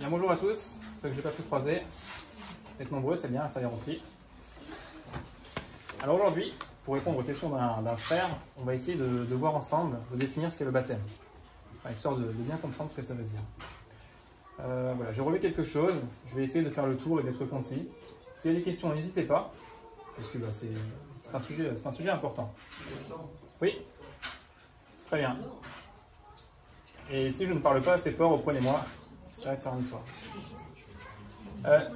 Bien, bonjour à tous, ceux que je n'ai pas pu croiser. D'être nombreux, c'est bien, ça est rempli. Alors aujourd'hui, pour répondre aux questions d'un frère, on va essayer de voir ensemble, de définir ce qu'est le baptême. Enfin, histoire de bien comprendre ce que ça veut dire. Voilà, j'ai relevé quelque chose, je vais essayer de faire le tour et d'être concis. S'il y a des questions, n'hésitez pas, parce que c'est un sujet important. Oui, très bien. Et si je ne parle pas assez fort, reprenez-moi, ça va de faire une fois.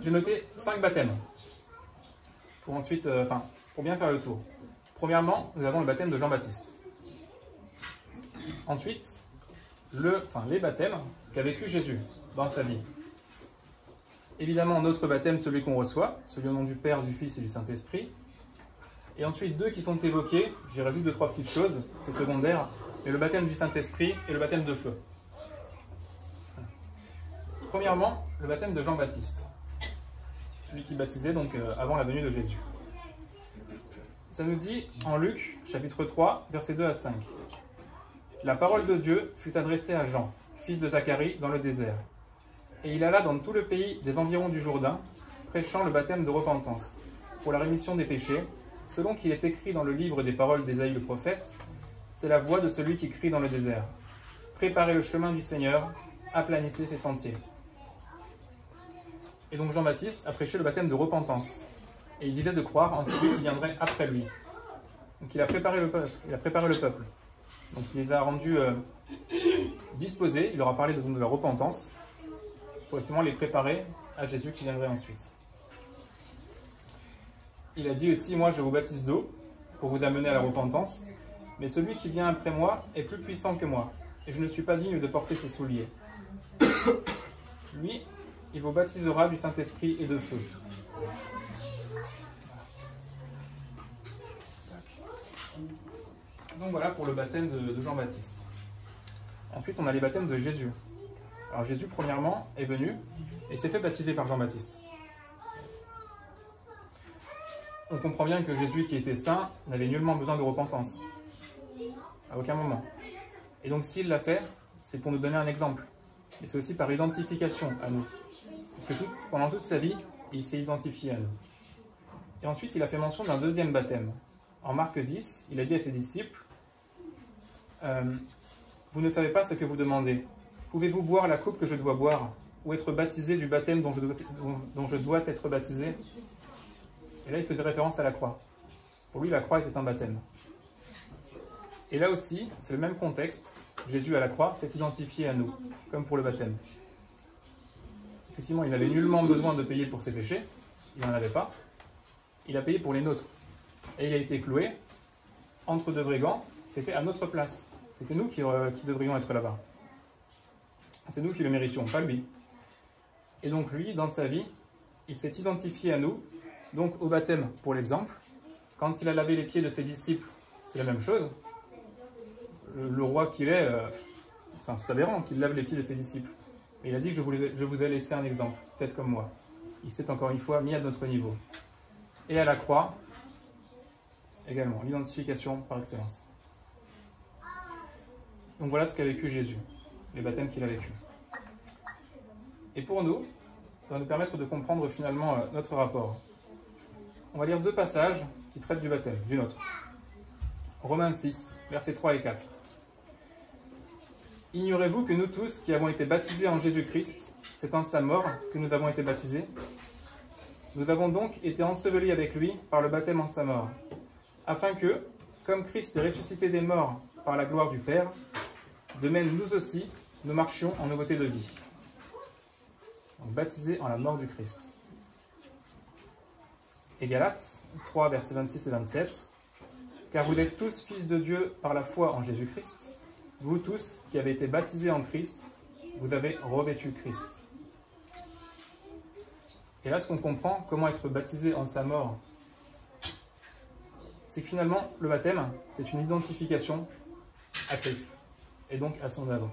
J'ai noté 5 baptêmes, pour ensuite, pour bien faire le tour. Premièrement, nous avons le baptême de Jean-Baptiste. Ensuite, les baptêmes qu'a vécu Jésus dans sa vie. Évidemment, notre baptême, celui qu'on reçoit, celui au nom du Père, du Fils et du Saint-Esprit. Et ensuite, 2 qui sont évoqués, j'y rajoute 2-3 petites choses, c'est secondaire, mais le baptême du Saint-Esprit et le baptême de feu. Premièrement, le baptême de Jean-Baptiste, celui qui baptisait donc avant la venue de Jésus. Ça nous dit en Luc, chapitre 3, versets 2 à 5. La parole de Dieu fut adressée à Jean, fils de Zacharie, dans le désert. Et il alla dans tout le pays des environs du Jourdain, prêchant le baptême de repentance, pour la rémission des péchés, selon qu'il est écrit dans le livre des paroles d'Ésaïe le prophète, c'est la voix de celui qui crie dans le désert. Préparez le chemin du Seigneur, aplanissez ses sentiers. Et donc Jean-Baptiste a prêché le baptême de repentance. Et il disait de croire en celui qui viendrait après lui. Donc il a préparé le peuple. Donc il les a rendus disposés, il leur a parlé de la repentance, pour effectivement les préparer à Jésus qui viendrait ensuite. Il a dit aussi, moi je vous baptise d'eau, pour vous amener à la repentance, mais celui qui vient après moi est plus puissant que moi, et je ne suis pas digne de porter ses souliers. Lui, il vous baptisera du Saint-Esprit et de feu. Donc voilà pour le baptême de Jean-Baptiste. Ensuite, on a les baptêmes de Jésus. Alors Jésus, premièrement, est venu et s'est fait baptiser par Jean-Baptiste. On comprend bien que Jésus, qui était saint, n'avait nullement besoin de repentance. À aucun moment. Et donc s'il l'a fait, c'est pour nous donner un exemple. Et c'est aussi par identification à nous. Parce que pendant toute sa vie, il s'est identifié à nous. Et ensuite, il a fait mention d'un deuxième baptême. En Marc 10, il a dit à ses disciples, vous ne savez pas ce que vous demandez. Pouvez-vous boire la coupe que je dois boire, ou être baptisé du baptême dont je dois être baptisé? Et là, il faisait référence à la croix. Pour lui, la croix était un baptême. Et là aussi, c'est le même contexte. Jésus à la croix s'est identifié à nous, comme pour le baptême. Effectivement, il n'avait nullement besoin de payer pour ses péchés. Il n'en avait pas. Il a payé pour les nôtres. Et il a été cloué entre 2 brigands. C'était à notre place. C'était nous qui devrions être là-bas. C'est nous qui le méritions, pas lui. Et donc lui, dans sa vie, il s'est identifié à nous. Donc au baptême, pour l'exemple, quand il a lavé les pieds de ses disciples, c'est la même chose. Le roi qu'il est, c'est aberrant qu'il lave les pieds de ses disciples. Mais il a dit, je vous ai laissé un exemple, faites comme moi. Il s'est encore une fois mis à notre niveau. Et à la croix, également, l'identification par excellence. Donc voilà ce qu'a vécu Jésus, les baptêmes qu'il a vécu. Et pour nous, ça va nous permettre de comprendre finalement notre rapport. On va lire 2 passages qui traitent du baptême, du nôtre. Romains 6, versets 3 et 4. Ignorez-vous que nous tous qui avons été baptisés en Jésus-Christ, c'est en sa mort que nous avons été baptisés? Nous avons donc été ensevelis avec lui par le baptême en sa mort, afin que, comme Christ est ressuscité des morts par la gloire du Père, de même nous aussi, nous marchions en nouveauté de vie. Donc baptisés en la mort du Christ. Et Galates 3, versets 26 et 27. Car vous êtes tous fils de Dieu par la foi en Jésus-Christ. Vous tous qui avez été baptisés en Christ, vous avez revêtu Christ. Et là, ce qu'on comprend, comment être baptisé en sa mort, c'est que finalement, le baptême, c'est une identification à Christ, et donc à son œuvre.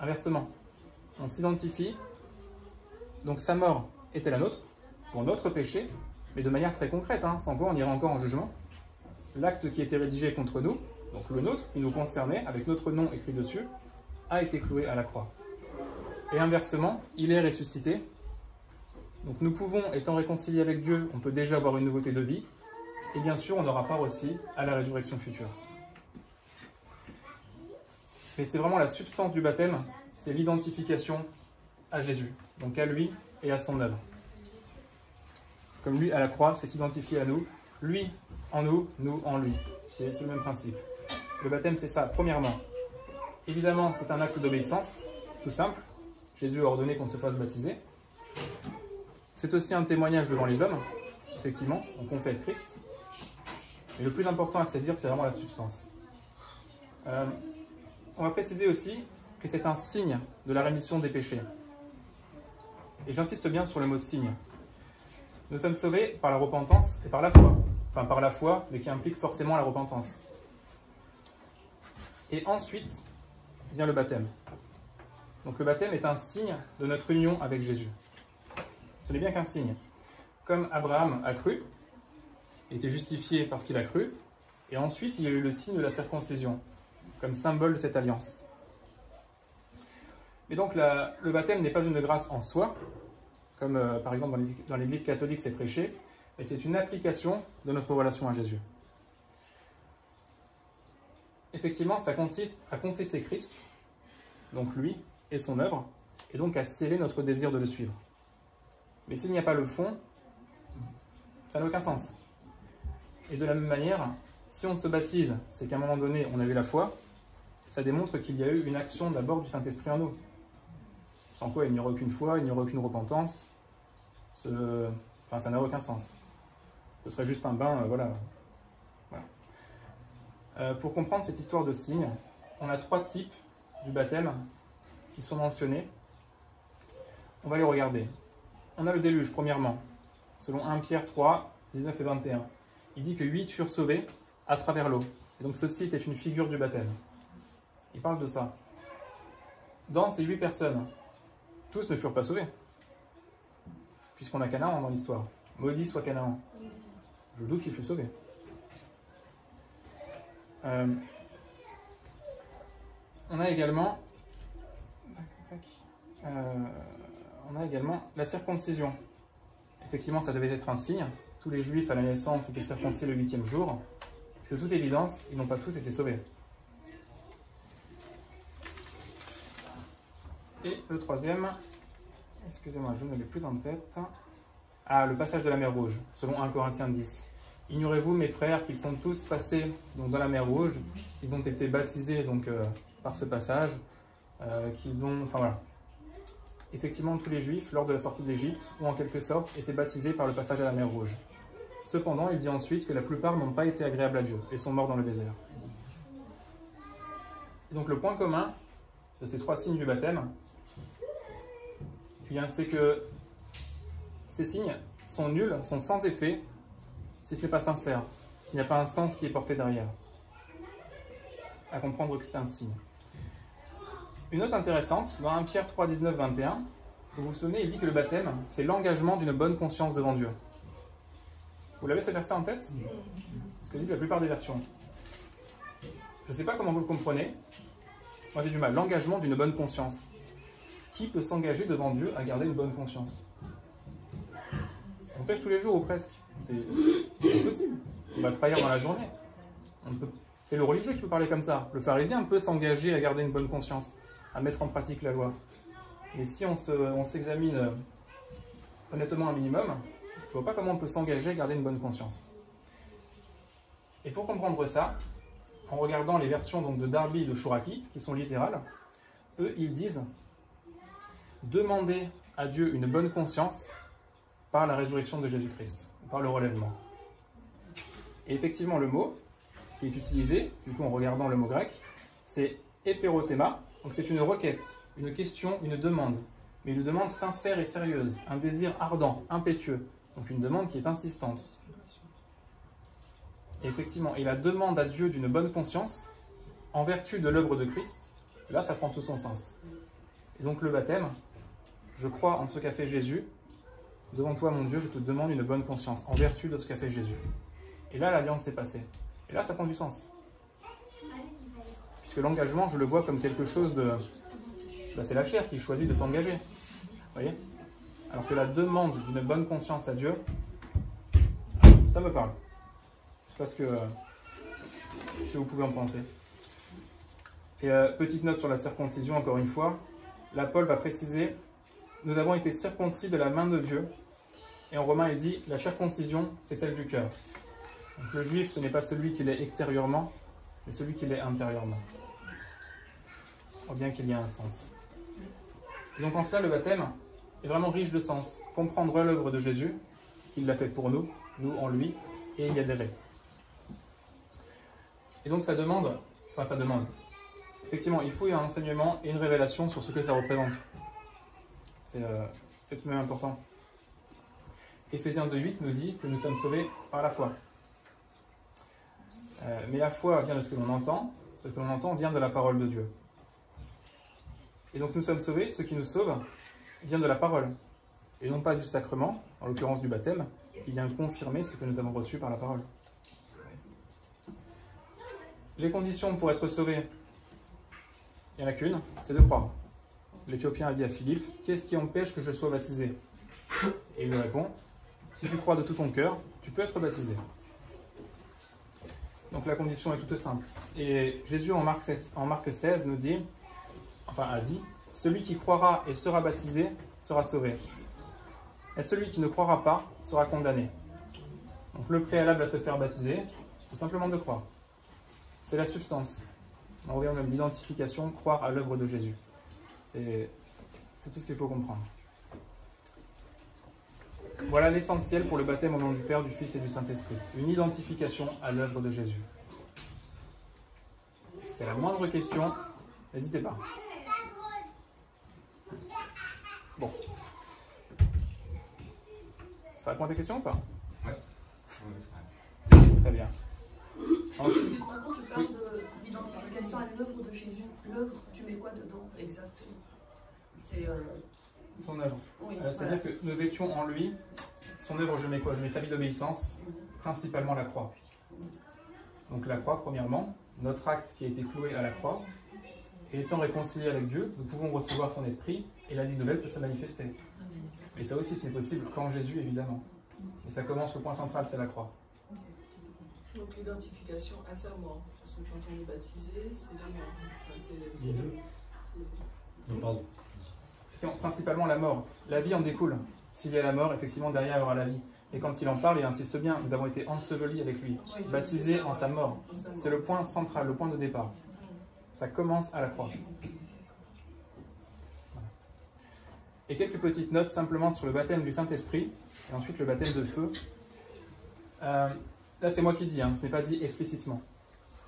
Inversement, on s'identifie, donc sa mort était la nôtre, pour notre péché, mais de manière très concrète, sans quoi on ira encore en jugement. L'acte qui était rédigé contre nous, donc le nôtre, qui nous concernait, avec notre nom écrit dessus, a été cloué à la croix. Et inversement, il est ressuscité. Donc nous pouvons, étant réconciliés avec Dieu, on peut déjà avoir une nouveauté de vie. Et bien sûr, on aura part aussi à la résurrection future. Mais c'est vraiment la substance du baptême, c'est l'identification à Jésus, donc à lui et à son œuvre. Comme lui à la croix s'est identifié à nous, lui en nous, nous en lui. C'est le même principe. Le baptême, c'est ça, premièrement. Évidemment, c'est un acte d'obéissance, tout simple. Jésus a ordonné qu'on se fasse baptiser. C'est aussi un témoignage devant les hommes, effectivement, on confesse Christ. Mais le plus important à saisir, c'est vraiment la substance. On va préciser aussi que c'est un signe de la rémission des péchés. Et j'insiste bien sur le mot signe. Nous sommes sauvés par la repentance et par la foi. Enfin, par la foi, mais qui implique forcément la repentance. Et ensuite vient le baptême. Donc le baptême est un signe de notre union avec Jésus. Ce n'est bien qu'un signe. Comme Abraham a cru, il était justifié parce qu'il a cru, et ensuite il y a eu le signe de la circoncision, comme symbole de cette alliance. Mais donc le baptême n'est pas une grâce en soi, comme par exemple dans l'Église catholique c'est prêché, mais c'est une application de notre relation à Jésus. Effectivement, ça consiste à confesser Christ, donc lui et son œuvre, et donc à sceller notre désir de le suivre. Mais s'il n'y a pas le fond, ça n'a aucun sens. Et de la même manière, si on se baptise, c'est qu'à un moment donné, on a eu la foi, ça démontre qu'il y a eu une action d'abord du Saint-Esprit en nous. Sans quoi il n'y aurait aucune foi, il n'y aurait aucune repentance. Enfin, ça n'a aucun sens. Ce serait juste un bain, voilà. Pour comprendre cette histoire de signes, on a 3 types du baptême qui sont mentionnés. On va les regarder. On a le déluge, premièrement, selon 1 Pierre 3, 19 et 21. Il dit que 8 furent sauvés à travers l'eau. Et donc ceci était une figure du baptême. Il parle de ça. Dans ces 8 personnes, tous ne furent pas sauvés. Puisqu'on a Canaan dans l'histoire. Maudit soit Canaan. Je doute qu'il fut sauvé. On a également la circoncision. Effectivement, ça devait être un signe. Tous les Juifs à la naissance étaient circoncis le 8e jour. De toute évidence, ils n'ont pas tous été sauvés. Et le troisième, excusez-moi, je ne l'ai plus en tête. Ah, le passage de la mer Rouge, selon 1 Corinthiens 10. Ignorez-vous, mes frères, qu'ils sont tous passés donc, dans la mer Rouge, qu'ils ont été baptisés donc, par ce passage, enfin voilà. Effectivement, tous les Juifs, lors de la sortie d'Égypte, ont en quelque sorte été baptisés par le passage à la mer Rouge. Cependant, il dit ensuite que la plupart n'ont pas été agréables à Dieu et sont morts dans le désert. Et donc le point commun de ces 3 signes du baptême, c'est que ces signes sont nuls, sont sans effet, si ce n'est pas sincère, s'il n'y a pas un sens qui est porté derrière. À comprendre que c'est un signe. Une note intéressante, dans 1 Pierre 3, 19, 21, vous vous souvenez, il dit que le baptême, c'est l'engagement d'une bonne conscience devant Dieu. Vous l'avez ce verset en tête? C'est ce que dit la plupart des versions. Je ne sais pas comment vous le comprenez. Moi j'ai du mal. L'engagement d'une bonne conscience. Qui peut s'engager devant Dieu à garder une bonne conscience? On pêche tous les jours ou presque. C'est impossible. On va trahir dans la journée. C'est le religieux qui peut parler comme ça. Le pharisien peut s'engager à garder une bonne conscience, à mettre en pratique la loi. Mais si on s'examine honnêtement un minimum, je ne vois pas comment on peut s'engager à garder une bonne conscience. Et pour comprendre ça, en regardant les versions donc, de Darby et de Chouraki, qui sont littérales, eux, ils disent « Demandez à Dieu une bonne conscience par la résurrection de Jésus-Christ, par le relèvement. » Et effectivement, le mot qui est utilisé, du coup en regardant le mot grec, c'est « éperothéma », donc c'est une requête, une question, une demande, mais une demande sincère et sérieuse, un désir ardent, impétueux, donc une demande qui est insistante. Et effectivement, et la demande à Dieu d'une bonne conscience, en vertu de l'œuvre de Christ, là ça prend tout son sens. Et donc le baptême, je crois en ce qu'a fait Jésus, devant toi mon Dieu, je te demande une bonne conscience, en vertu de ce qu'a fait Jésus. Et là l'alliance est passée. Et là ça prend du sens. Puisque l'engagement, je le vois comme quelque chose bah, c'est la chair qui choisit de s'engager. Vous voyez? Alors que la demande d'une bonne conscience à Dieu, ça me parle. Je ne sais pas ce que vous pouvez en penser. Et petite note sur la circoncision, encore une fois. Là, Paul va préciser, nous avons été circoncis de la main de Dieu. Et en Romains, il dit, la circoncision, c'est celle du cœur. Donc le juif, ce n'est pas celui qui l'est extérieurement, mais celui qui l'est intérieurement. Ou bien qu'il y ait un sens. Et donc en cela, le baptême est vraiment riche de sens. Comprendre l'œuvre de Jésus, qu'il l'a fait pour nous, nous en lui, et y adhérer. Et donc ça demande, effectivement, il faut un enseignement et une révélation sur ce que ça représente. C'est tout de même important. Éphésiens 2,8 nous dit que nous sommes sauvés par la foi. Mais la foi vient de ce que l'on entend vient de la parole de Dieu. Et donc nous sommes sauvés, ce qui nous sauve vient de la parole, et non pas du sacrement, en l'occurrence du baptême, qui vient confirmer ce que nous avons reçu par la parole. Les conditions pour être sauvé, il n'y en a qu'une, c'est de croire. L'Éthiopien a dit à Philippe, « Qu'est-ce qui empêche que je sois baptisé ?» Et il lui répond, « Si tu crois de tout ton cœur, tu peux être baptisé. » Donc la condition est toute simple. Et Jésus en Marc 16 nous dit, a dit, « Celui qui croira et sera baptisé sera sauvé. Et celui qui ne croira pas sera condamné. » Donc le préalable à se faire baptiser, c'est simplement de croire. C'est la substance. On revient même l'identification, croire à l'œuvre de Jésus. C'est tout ce qu'il faut comprendre. Voilà l'essentiel pour le baptême au nom du Père, du Fils et du Saint-Esprit. Une identification à l'œuvre de Jésus. C'est la moindre question, n'hésitez pas. Bon. Ça répond à tes questions ou pas? Ouais. Très bien. Excuse-moi, quand tu parles de l'identification à l'œuvre de Jésus, l'œuvre, tu mets quoi dedans exactement? C'est son œuvre. Oui, C'est-à-dire que nous étions en lui. Son œuvre, je mets quoi? Je mets sa vie d'obéissance, principalement la croix. Donc la croix, premièrement, notre acte qui a été cloué à la croix, et étant réconcilié avec Dieu, nous pouvons recevoir son esprit, et la vie nouvelle peut se manifester. Et ça aussi, ce n'est possible qu'en Jésus, évidemment. Et ça commence, le point central, c'est la croix. Donc l'identification à sa mort, parce que quand on est baptisé, c'est la mort. Enfin, Les deux. Non, pardon. Principalement la mort. La vie en découle. S'il y a la mort, effectivement, derrière il y aura la vie. Et quand il en parle, il insiste bien, nous avons été ensevelis avec lui, baptisés en sa mort. C'est le point central, le point de départ. Ça commence à la croix. Voilà. Et quelques petites notes simplement sur le baptême du Saint-Esprit, et ensuite le baptême de feu. Là, c'est moi qui dis, ce n'est pas dit explicitement.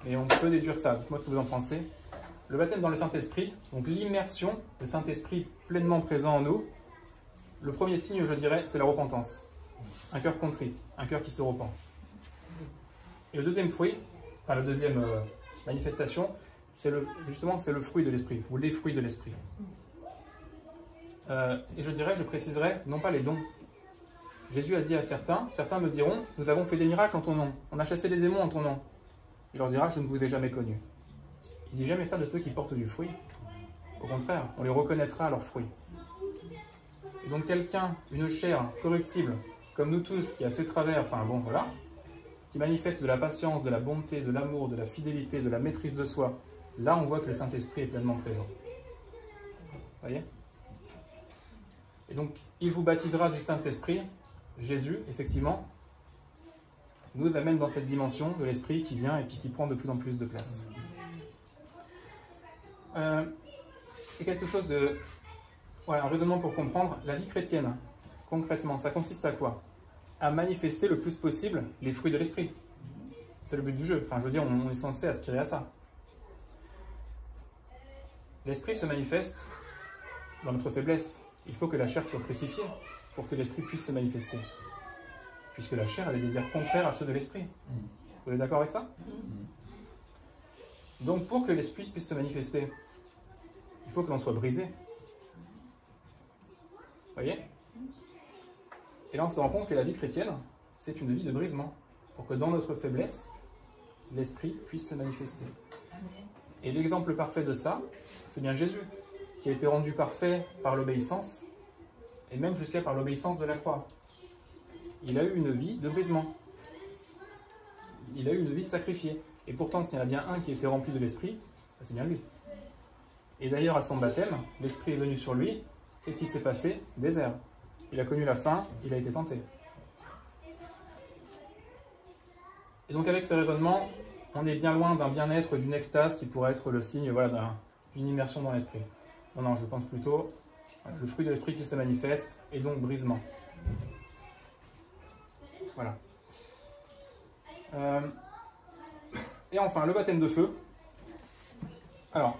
Mais on peut déduire ça. Dites-moi ce que vous en pensez. Le baptême dans le Saint-Esprit, donc l'immersion, le Saint-Esprit pleinement présent en nous, le premier signe, je dirais, c'est la repentance. Un cœur contrit, un cœur qui se repent. Et le deuxième fruit, la deuxième manifestation, c'est le fruit de l'Esprit, ou les fruits de l'Esprit. Et je préciserai, non pas les dons. Jésus a dit à certains me diront, nous avons fait des miracles en ton nom, on a chassé les démons en ton nom. Il leur dira, je ne vous ai jamais connus. Il ne dit jamais ça de ceux qui portent du fruit. Au contraire, on les reconnaîtra à leurs fruits. Et donc quelqu'un, une chair corruptible, comme nous tous, qui a fait travers, qui manifeste de la patience, de la bonté, de l'amour, de la fidélité, de la maîtrise de soi, là on voit que le Saint-Esprit est pleinement présent. Vous voyez? Et donc, il vous baptisera du Saint-Esprit. Jésus, effectivement, nous amène dans cette dimension de l'Esprit qui vient et puis qui prend de plus en plus de place. Et quelque chose de... Voilà, un raisonnement pour comprendre. La vie chrétienne, concrètement, ça consiste à quoi? À manifester le plus possible les fruits de l'Esprit. C'est le but du jeu. On est censé aspirer à ça. L'Esprit se manifeste dans notre faiblesse. Il faut que la chair soit crucifiée pour que l'Esprit puisse se manifester. Puisque la chair a des désirs contraires à ceux de l'Esprit. Vous êtes d'accord avec ça? Donc pour que l'Esprit puisse se manifester, il faut que l'on soit brisé. Vous voyez? Et là on se rend compte que la vie chrétienne, c'est une vie de brisement. Pour que dans notre faiblesse, l'Esprit puisse se manifester. Et l'exemple parfait de ça, c'est bien Jésus. qui a été rendu parfait par l'obéissance, et même jusqu'à par l'obéissance de la croix. Il a eu une vie de brisement. Il a eu une vie sacrifiée. Et pourtant, s'il y en a bien un qui était rempli de l'Esprit, c'est bien lui. Et d'ailleurs, à son baptême, l'Esprit est venu sur lui. Qu'est-ce qui s'est passé? Désert. Il a connu la faim, il a été tenté. Et donc avec ce raisonnement, on est bien loin d'un bien-être, d'une extase qui pourrait être le signe voilà, d'une immersion dans l'Esprit. Non, non, je pense plutôt le fruit de l'Esprit qui se manifeste, et donc brisement. Voilà. Et enfin, le baptême de feu. Alors,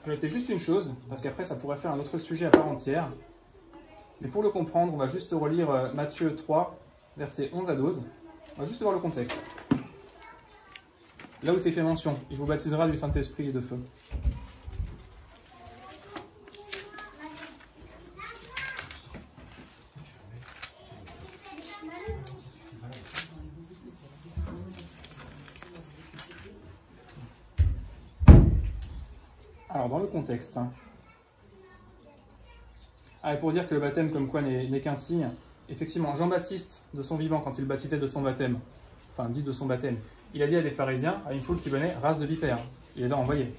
je vais noter juste une chose, parce qu'après ça pourrait faire un autre sujet à part entière. Mais pour le comprendre, on va juste relire Matthieu 3, versets 11 à 12. On va juste voir le contexte. Là où c'est fait mention, il vous baptisera du Saint-Esprit et de feu. Alors, dans le contexte, et pour dire que le baptême, comme quoi, n'est qu'un signe, effectivement, Jean-Baptiste, de son vivant, quand il baptisait de son baptême, enfin, dit de son baptême, il a dit à des pharisiens, à une foule qui venait, race de vipères. Il les a envoyés.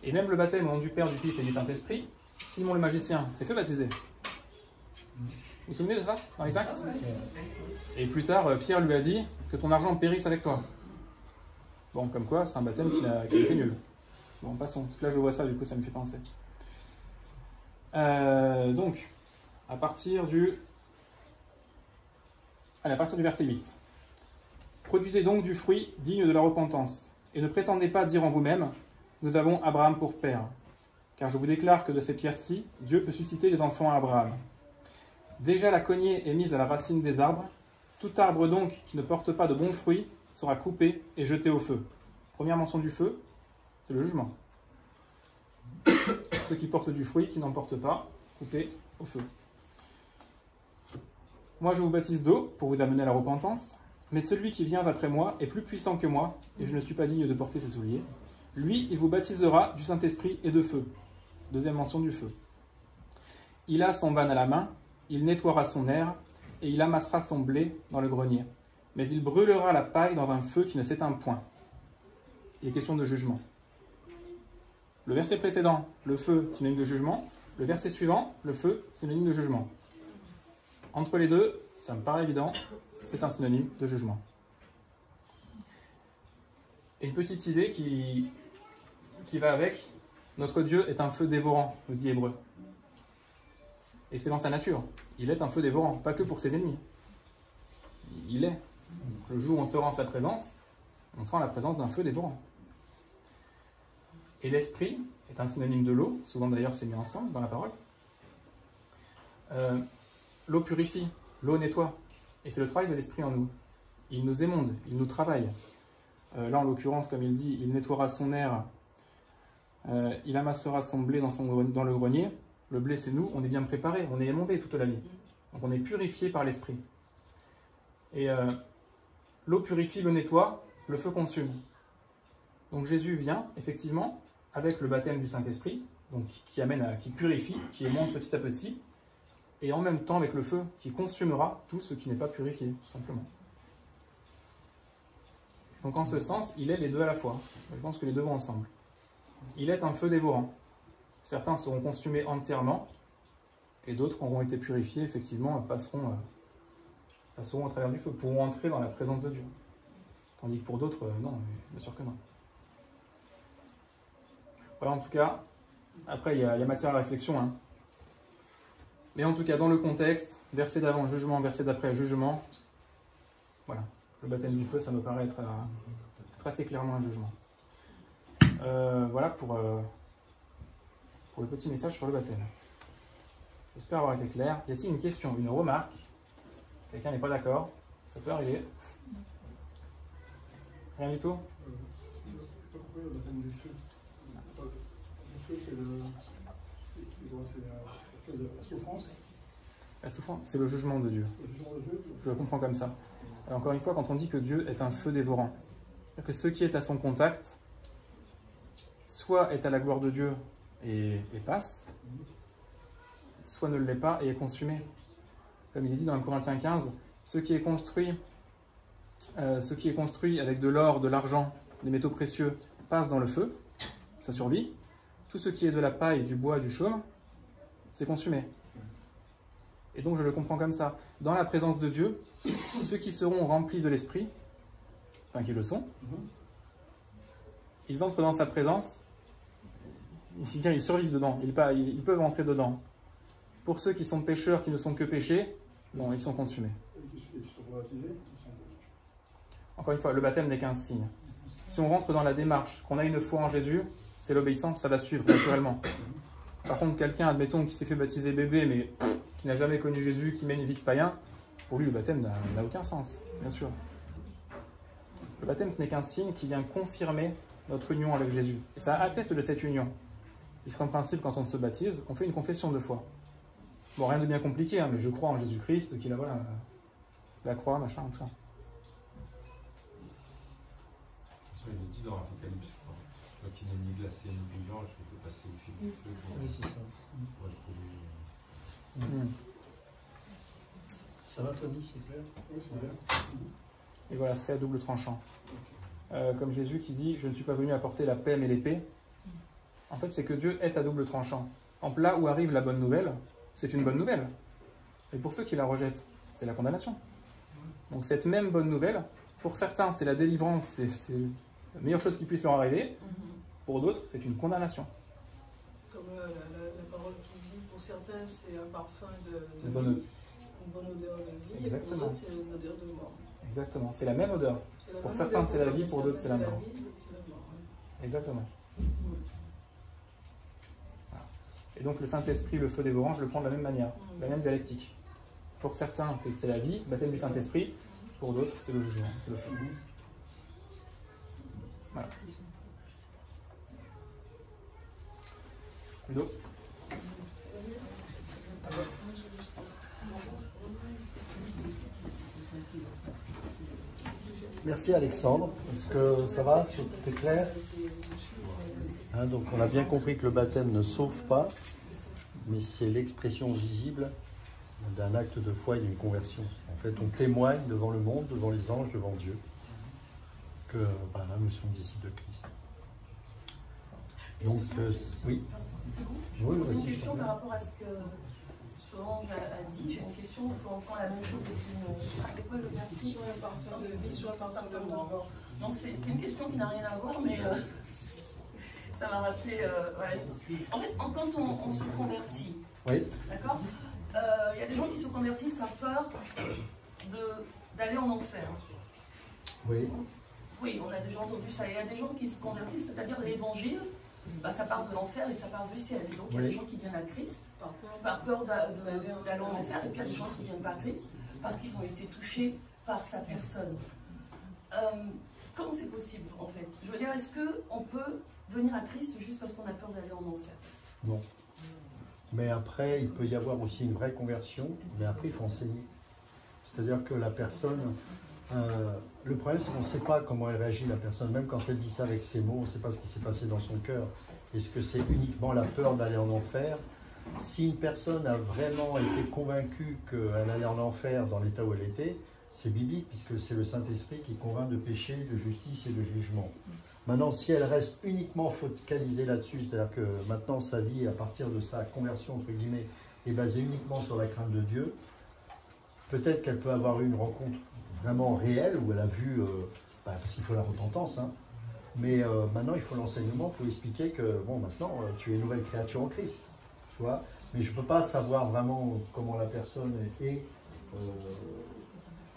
Et même le baptême au nom du Père, du Fils et du Saint-Esprit, Simon le magicien s'est fait baptiser. Vous vous souvenez de ça, dans les Actes? Et plus tard, Pierre lui a dit que ton argent périsse avec toi. Bon, comme quoi, c'est un baptême qui a été nul. Bon, passons. Parce que là, je vois ça, du coup, ça me fait penser. Donc, à partir du verset 8. Produisez donc du fruit digne de la repentance, et ne prétendez pas dire en vous-même, nous avons Abraham pour père. Car je vous déclare que de ces pierres-ci, Dieu peut susciter des enfants à Abraham. Déjà la cognée est mise à la racine des arbres, tout arbre donc qui ne porte pas de bons fruits sera coupé et jeté au feu. Première mention du feu, c'est le jugement. Ceux qui portent du fruit, qui n'en portent pas, coupés au feu. Moi je vous baptise d'eau pour vous amener à la repentance, mais celui qui vient après moi est plus puissant que moi, et je ne suis pas digne de porter ses souliers. Lui, il vous baptisera du Saint-Esprit et de feu. Deuxième mention du feu. Il a son vanne à la main, il nettoiera son aire, et il amassera son blé dans le grenier. Mais il brûlera la paille dans un feu qui ne s'éteint point. Il est question de jugement. Le verset précédent, le feu, synonyme de jugement. Le verset suivant, le feu, synonyme de jugement. Entre les deux, ça me paraît évident, c'est un synonyme de jugement. Et une petite idée qui va avec, notre Dieu est un feu dévorant, nous dit Hébreu. Et c'est dans sa nature. Il est un feu dévorant, pas que pour ses ennemis. Il est. Le jour où on sera en sa présence, on sera en la présence d'un feu dévorant. Et l'esprit est un synonyme de l'eau, souvent d'ailleurs c'est mis ensemble dans la parole. L'eau purifie, l'eau nettoie, et c'est le travail de l'esprit en nous. Il nous émonde, il nous travaille. Là en l'occurrence, comme il dit, il nettoiera son aire, il amassera son blé dans le grenier. Le blé c'est nous, on est bien préparé, on est émondé toute la vie. Donc on est purifié par l'esprit. Et l'eau purifie, le nettoie, le feu consume. Donc Jésus vient, effectivement, avec le baptême du Saint-Esprit, donc qui purifie, qui émonde petit à petit, et en même temps avec le feu qui consumera tout ce qui n'est pas purifié, tout simplement. Donc en ce sens, il est les deux à la fois. Je pense que les deux vont ensemble. Il est un feu dévorant. Certains seront consumés entièrement, et d'autres auront été purifiés, effectivement, passeront au travers du feu, pourront entrer dans la présence de Dieu. Tandis que pour d'autres, non, bien sûr que non. Voilà, en tout cas, après, il y a matière à réflexion. Hein. Mais en tout cas, dans le contexte, verset d'avant, jugement, verset d'après, jugement, voilà, le baptême du feu, ça me paraît être assez clairement un jugement. Voilà pour le petit message sur le baptême. J'espère avoir été clair. Y a-t-il une question, une remarque? Quelqu'un n'est pas d'accord? Ça peut arriver. Rien du tout? Pourquoi le baptême du feu? Le feu, c'est la souffrance. La souffrance, c'est le jugement de Dieu. Le jugement de Dieu. Je le comprends comme ça. Alors, encore une fois, quand on dit que Dieu est un feu dévorant, c'est-à-dire que ce qui est à son contact, soit est à la gloire de Dieu et passe, soit ne l'est pas et est consumé. Comme il est dit dans 1 Corinthiens 15, ce qui est construit avec de l'or, de l'argent, des métaux précieux, passe dans le feu, ça survit. Tout ce qui est de la paille, du bois, du chaume, c'est consumé. Et donc je le comprends comme ça. Dans la présence de Dieu, ceux qui seront remplis de l'Esprit, enfin qui le sont, ils entrent dans sa présence, ils survivent dedans, ils peuvent entrer dedans. Pour ceux qui sont pécheurs, qui ne sont que péchés, non, ils sont consumés. Et qui sont baptisés, Encore une fois, le baptême n'est qu'un signe. Si on rentre dans la démarche, qu'on a une foi en Jésus, c'est l'obéissance, ça va suivre naturellement. Par contre, quelqu'un, admettons, qui s'est fait baptiser bébé, mais qui n'a jamais connu Jésus, qui mène une vie de païen, pour lui, le baptême n'a aucun sens, bien sûr. Le baptême, ce n'est qu'un signe qui vient confirmer notre union avec Jésus. Et ça atteste de cette union. Puisqu'en principe, quand on se baptise, on fait une confession de foi. Bon, rien de bien compliqué, hein, mais je crois en Jésus-Christ, qu'il a voilà, la croix, machin, tout ça. Il est dit dans l'Apocalypse, je crois. Toi qui n'es ni glacé ni brillant, je vais te passer au fil du feu. Oui, c'est ça. Pour retrouver. Ça va, Tony, c'est clair? Oui, c'est bien. Et voilà, c'est à double tranchant. Comme Jésus qui dit « Je ne suis pas venu apporter la paix mais l'épée ». En fait, c'est que Dieu est à double tranchant. En là où arrive la bonne nouvelle, c'est une bonne nouvelle. Et pour ceux qui la rejettent, c'est la condamnation. Donc cette même bonne nouvelle, pour certains, c'est la délivrance, c'est la meilleure chose qui puisse leur arriver. Pour d'autres, c'est une condamnation. Comme la parole qui dit, pour certains, c'est un parfum de Une bonne vie, une bonne odeur de vie, et Exactement. pour d'autres, c'est une odeur de mort. Exactement, c'est la même odeur. C'est la Pour même certains, odeur, c'est la vie, pour d'autres, c'est la certains, mort. vie, d'autres, c'est la mort, ouais. Exactement. Voilà. Et donc le Saint-Esprit, le feu dévorant, je le prends de la même manière, la même dialectique. Pour certains, c'est la vie, baptême du Saint-Esprit. Pour d'autres, c'est le jugement, c'est le feu. Voilà. Ludo ? Merci Alexandre. Est-ce que ça va? Tout est clair? Hein, donc on a bien compris que le baptême ne sauve pas, mais c'est l'expression visible d'un acte de foi et d'une conversion. En fait, on témoigne devant le monde, devant les anges, devant Dieu, que voilà, nous sommes disciples de Christ. Donc, oui. Je pose une question par rapport à ce que Solange a dit. J'ai une question quand la même chose est une. Avec quoi le verbe? Soit un parfum de vie, soit un parfum de mort. Donc c'est une question qui n'a rien à voir, mais ça m'a rappelé. Voilà. En fait, quand on se convertit, Oui. d'accord, il y a des gens qui se convertissent par peur d'aller en enfer. Oui. Oui, on a déjà entendu ça. Il y a des gens qui se convertissent, c'est-à-dire l'évangile, bah, ça part de l'enfer et ça part du ciel. Et donc il y a des gens qui viennent à Christ par peur d'aller en enfer, et puis il y a des gens qui ne viennent pas à Christ parce qu'ils ont été touchés par sa personne. Comment c'est possible en fait? Je veux dire, est-ce qu'on peut venir à Christ juste parce qu'on a peur d'aller en enfer? Non. Mais après, il peut y avoir aussi une vraie conversion, mais après, il faut enseigner. C'est-à-dire que la personne... le problème, c'est qu'on ne sait pas comment elle réagit, la personne. Même quand elle dit ça avec ses mots, on ne sait pas ce qui s'est passé dans son cœur. Est-ce que c'est uniquement la peur d'aller en enfer? Si une personne a vraiment été convaincue qu'elle allait en enfer dans l'état où elle était, c'est biblique, puisque c'est le Saint-Esprit qui convainc de péché, de justice et de jugement. Maintenant, si elle reste uniquement focalisée là-dessus, c'est-à-dire que maintenant sa vie, à partir de sa conversion, entre guillemets, est basée uniquement sur la crainte de Dieu, peut-être qu'elle peut avoir eu une rencontre vraiment réelle, où elle a vu, parce qu'il faut la repentance, hein, mais maintenant il faut l'enseignement pour expliquer que, bon, maintenant, tu es une nouvelle créature en Christ, tu vois, mais je ne peux pas savoir vraiment comment la personne est.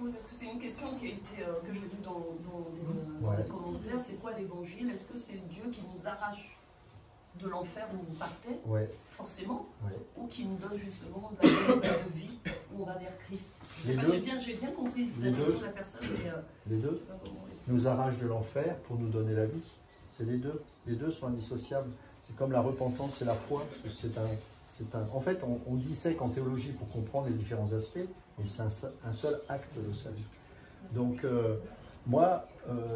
Oui, parce que c'est une question qui a été, que j'ai vue dans Ouais. les commentaires. C'est quoi l'évangile? Est-ce que c'est Dieu qui nous arrache de l'enfer où on partait, Ouais, forcément, ouais. ou qui nous donne justement de la nouvelle vie où on va vers Christ? Les Enfin, deux. j'ai bien compris Les la question deux. de la personne, mais Les deux je sais pas comment nous arrachent de l'enfer pour nous donner la vie. C'est les deux. Les deux sont indissociables. C'est comme la repentance et la foi. En fait, on dissèque en théologie pour comprendre les différents aspects, et c'est un seul acte de salut. Donc, moi,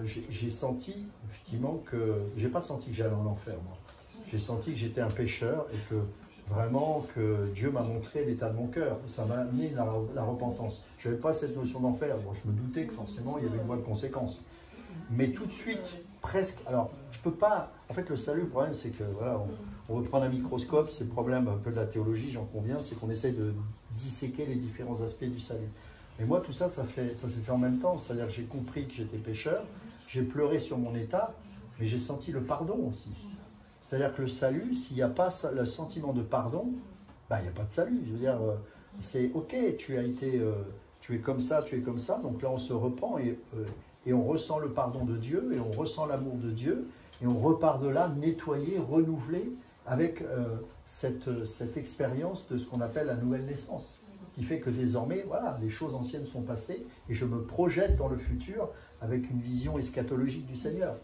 j'ai senti, effectivement, que... J'ai pas senti que j'allais en enfer, moi. j'ai senti que j'étais un pécheur et que vraiment que Dieu m'a montré l'état de mon cœur. Ça m'a amené la repentance. Je n'avais pas cette notion d'enfer. Bon, je me doutais que forcément il y avait une voie de conséquence. Mais tout de suite, presque. Alors, je peux pas. En fait, le salut, le problème, c'est que voilà, on veut prendre un microscope. C'est le problème un peu de la théologie, j'en conviens, c'est qu'on essaye de disséquer les différents aspects du salut. Mais moi, tout ça, ça s'est fait en même temps. C'est-à-dire que j'ai compris que j'étais pécheur, j'ai pleuré sur mon état, mais j'ai senti le pardon aussi. C'est-à-dire que le salut, s'il n'y a pas le sentiment de pardon, ben, il n'y a pas de salut. Je veux dire, c'est ok, tu es comme ça, donc là on se repent et on ressent le pardon de Dieu, et on ressent l'amour de Dieu, et on repart de là nettoyé, renouvelé, avec cette expérience de ce qu'on appelle la nouvelle naissance, qui fait que désormais, voilà, les choses anciennes sont passées, et je me projette dans le futur avec une vision eschatologique du Seigneur.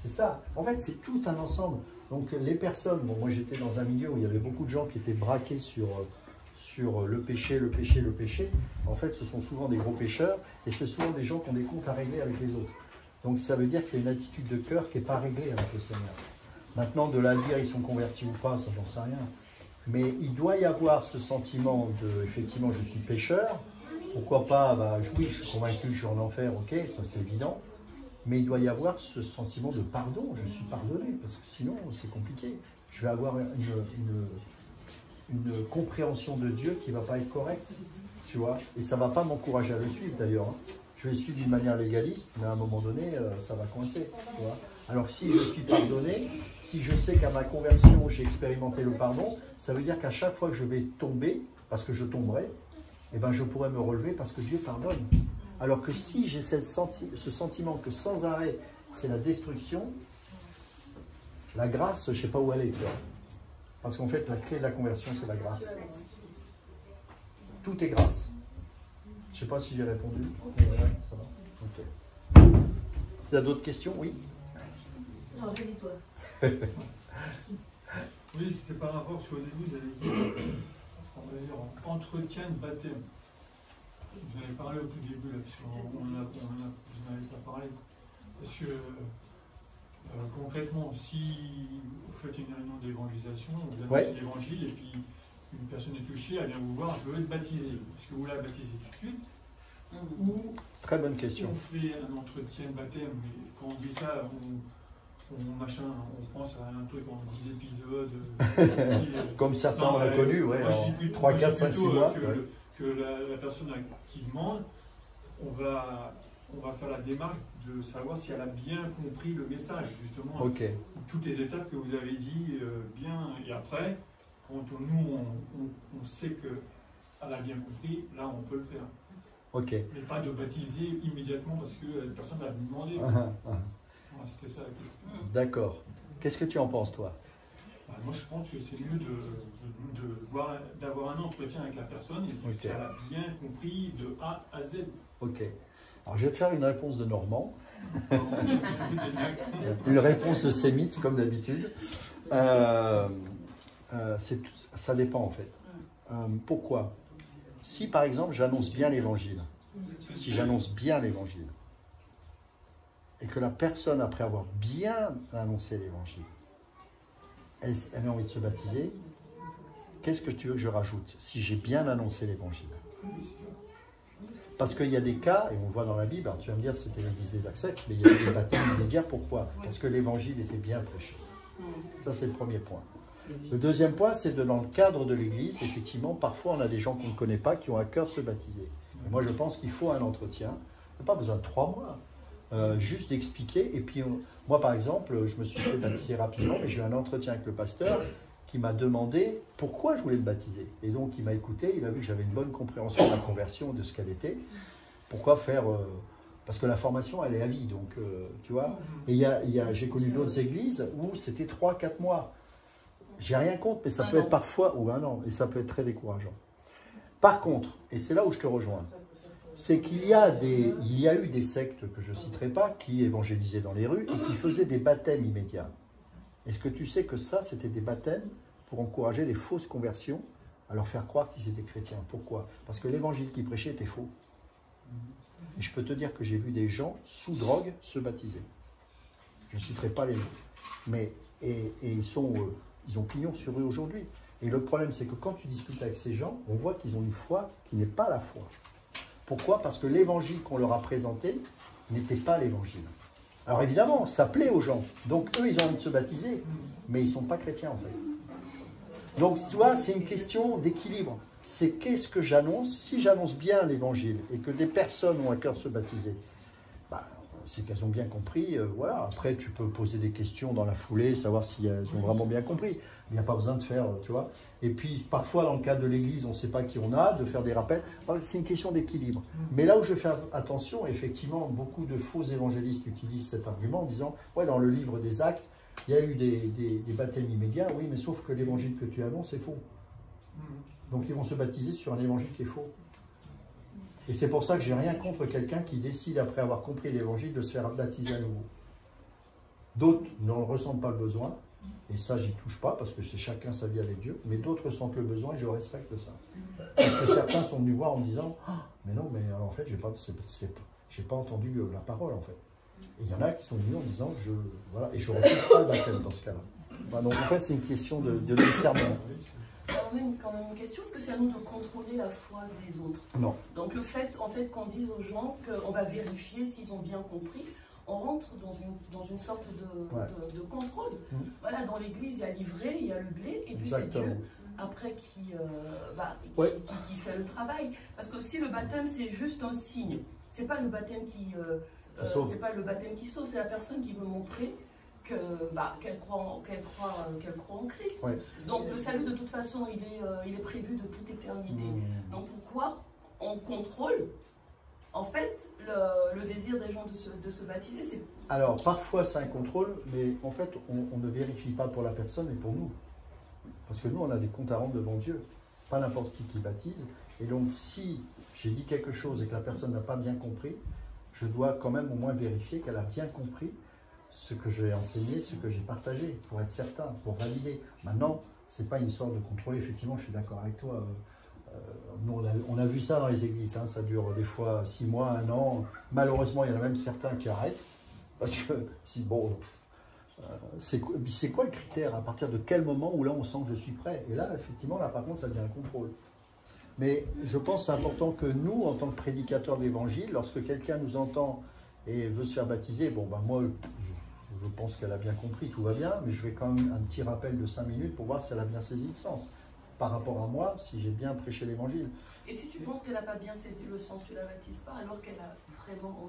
C'est ça. En fait, c'est tout un ensemble. Donc les personnes, bon, moi j'étais dans un milieu où il y avait beaucoup de gens qui étaient braqués sur le péché, le péché, le péché. En fait, ce sont souvent des gros pécheurs, et c'est souvent des gens qui ont des comptes à régler avec les autres. Donc ça veut dire qu'il y a une attitude de cœur qui n'est pas réglée avec le Seigneur. Maintenant, de là à dire ils sont convertis ou pas, ça j'en sais rien. Mais il doit y avoir ce sentiment de, effectivement, je suis pécheur. Pourquoi pas, bah, oui, je suis convaincu que je suis en enfer, ok, ça c'est évident. Mais il doit y avoir ce sentiment de pardon, je suis pardonné, parce que sinon c'est compliqué. Je vais avoir une compréhension de Dieu qui ne va pas être correcte, tu vois. Et ça ne va pas m'encourager à le suivre d'ailleurs. Hein. Je vais le suivre d'une manière légaliste, mais à un moment donné, ça va coincer, tu vois. Alors si je suis pardonné, si je sais qu'à ma conversion, j'ai expérimenté le pardon, ça veut dire qu'à chaque fois que je vais tomber, parce que je tomberai, eh ben, je pourrai me relever parce que Dieu pardonne. Alors que si j'ai ce sentiment que sans arrêt, c'est la destruction, la grâce, je ne sais pas où elle est. Parce qu'en fait, la clé de la conversion, c'est la grâce. Tout est grâce. Je ne sais pas si j'ai répondu. Ouais, ça va. Okay. Il y a d'autres questions? Oui. Non, vas-y toi. Oui, c'était par rapport à ce qu'au début, vous avez dit, on va dire, entretien de baptême. Vous en avez parlé au tout début, là, parce qu'on n'en avait pas parlé. Parce que, concrètement, si vous faites une réunion d'évangélisation, vous annoncez l'évangile, et puis une personne est touchée, elle vient vous voir, je veux être baptisé. Est-ce que vous la baptisez tout de suite? Ou très bonne question. On fait un entretien de baptême, mais quand on dit ça, on pense à un truc en 10 épisodes. Comme certains ont connu, ouais, en 3, 4, 5, 6 mois. Que la personne qui demande, on va faire la démarche de savoir si elle a bien compris le message, justement. Okay. Toutes les étapes que vous avez dit bien, et après, quand on sait qu'elle a bien compris, là on peut le faire. Okay. Mais pas de baptiser immédiatement parce que la personne l'a demandé. Ouais, c'était ça la question. D'accord. Qu'est-ce que tu en penses, toi? Bah, moi, je pense que c'est mieux d'avoir un entretien avec la personne et puis si elle a bien compris de A à Z. Ok. Alors, je vais te faire une réponse de Normand. Une réponse de sémite, comme d'habitude. Ça dépend, en fait. Pourquoi? Si, par exemple, j'annonce bien l'évangile, et que la personne, après avoir bien annoncé l'évangile, elle a envie de se baptiser, qu'est-ce que tu veux que je rajoute si j'ai bien annoncé l'évangile? Parce qu'il y a des cas, et on le voit dans la Bible, alors tu vas me dire c'était l'église des acceptes, mais il y a des baptêmes immédiats. Pourquoi? Parce que l'évangile était bien prêché. Ça, c'est le premier point. Le deuxième point, c'est que dans le cadre de l'église, effectivement, parfois on a des gens qu'on ne connaît pas qui ont à cœur de se baptiser. Et moi, je pense qu'il faut un entretien. Il n'y a pas besoin de 3 mois. Juste d'expliquer. Et puis, moi, par exemple, je me suis fait baptiser rapidement, mais j'ai eu un entretien avec le pasteur qui m'a demandé pourquoi je voulais me baptiser. Et donc, il m'a écouté, il a vu que j'avais une bonne compréhension de la conversion, de ce qu'elle était. Pourquoi faire parce que la formation, elle est à vie, donc, tu vois. Et j'ai connu d'autres églises où c'était 3-4 mois. J'ai rien contre, mais ça peut être parfois, ou 1 an, et ça peut être très décourageant. Par contre, et c'est là où je te rejoins, c'est qu'il y a eu des sectes que je ne citerai pas, qui évangélisaient dans les rues et qui faisaient des baptêmes immédiats. Est-ce que tu sais que ça, c'était des baptêmes pour encourager les fausses conversions, à leur faire croire qu'ils étaient chrétiens? Pourquoi? Parce que l'évangile qu'ils prêchaient était faux. Et je peux te dire que j'ai vu des gens sous drogue se baptiser. Je ne citerai pas les noms. Mais et ils ont pignon sur eux aujourd'hui. Et le problème, c'est que quand tu discutes avec ces gens, on voit qu'ils ont une foi qui n'est pas la foi. Pourquoi? Parce que l'évangile qu'on leur a présenté n'était pas l'évangile. Alors évidemment, ça plaît aux gens. Donc eux, ils ont envie de se baptiser, mais ils ne sont pas chrétiens en fait. Donc tu vois, c'est une question d'équilibre. C'est qu'est-ce que j'annonce? Si j'annonce bien l'évangile et que des personnes ont à cœur de se baptiser, bah, c'est qu'elles ont bien compris. Voilà. Après, tu peux poser des questions dans la foulée, savoir si elles ont vraiment bien compris. Il n'y a pas besoin de faire, tu vois. Et puis, parfois, dans le cadre de l'Église, on ne sait pas qui on a, de faire des rappels. C'est une question d'équilibre. Mais là où je fais attention, effectivement, beaucoup de faux évangélistes utilisent cet argument en disant, ouais, dans le livre des Actes, il y a eu des baptêmes immédiats. Oui, mais sauf que l'évangile que tu annonces est faux. Donc, ils vont se baptiser sur un évangile qui est faux. Et c'est pour ça que j'ai rien contre quelqu'un qui décide, après avoir compris l'évangile, de se faire baptiser à nouveau. D'autres n'en ressentent pas le besoin, et ça, j'y touche pas, parce que c'est chacun sa vie avec Dieu, mais d'autres ressentent le besoin, et je respecte ça. Parce que certains sont venus voir en disant, ah, mais non, mais en fait, j'ai pas entendu la parole, en fait. Et il y en a qui sont venus en disant, voilà, et je refuse pas le baptême dans ce cas-là. Voilà, donc en fait, c'est une question de discernement. Quand même une question, est-ce que c'est à nous de contrôler la foi des autres? Non. Donc le fait, en fait, qu'on dise aux gens qu'on va vérifier s'ils ont bien compris, on rentre dans une sorte de contrôle. Voilà, dans l'église, il y a l'ivraie, il y a le blé, et puis c'est Dieu, après, qui fait le travail. Parce que si le baptême, c'est juste un signe, c'est pas le baptême qui sauve, c'est la personne qui veut montrer qu'elle croit en Christ. Ouais. Donc le salut, de toute façon, il est prévu de toute éternité. Donc pourquoi on contrôle, en fait, le désir des gens de se baptiser? Alors, parfois c'est un contrôle, mais en fait, on ne vérifie pas pour la personne, mais pour nous. Parce que nous, on a des comptes à rendre devant Dieu. C'est pas n'importe qui baptise. Et donc, si j'ai dit quelque chose et que la personne n'a pas bien compris, je dois quand même au moins vérifier qu'elle a bien compris ce que j'ai enseigné, ce que j'ai partagé, pour être certain, pour valider. Maintenant, ce n'est pas une histoire de contrôler, effectivement, je suis d'accord avec toi. Nous, on a vu ça dans les églises, hein, ça dure des fois 6 mois, 1 an. Malheureusement, il y en a même certains qui arrêtent. Parce que, c'est quoi le critère? À partir de quel moment où là, on sent que je suis prêt? Et là, effectivement, là, par contre, ça devient un contrôle. Mais je pense que c'est important que nous, en tant que prédicateurs de l'évangile, lorsque quelqu'un nous entend et veut se faire baptiser, bon, ben moi, je pense qu'elle a bien compris, tout va bien, mais je vais quand même un petit rappel de 5 minutes pour voir si elle a bien saisi le sens. Par rapport à moi, si j'ai bien prêché l'évangile. Et si tu penses qu'elle n'a pas bien saisi le sens, tu ne la baptises pas, alors qu'elle a vraiment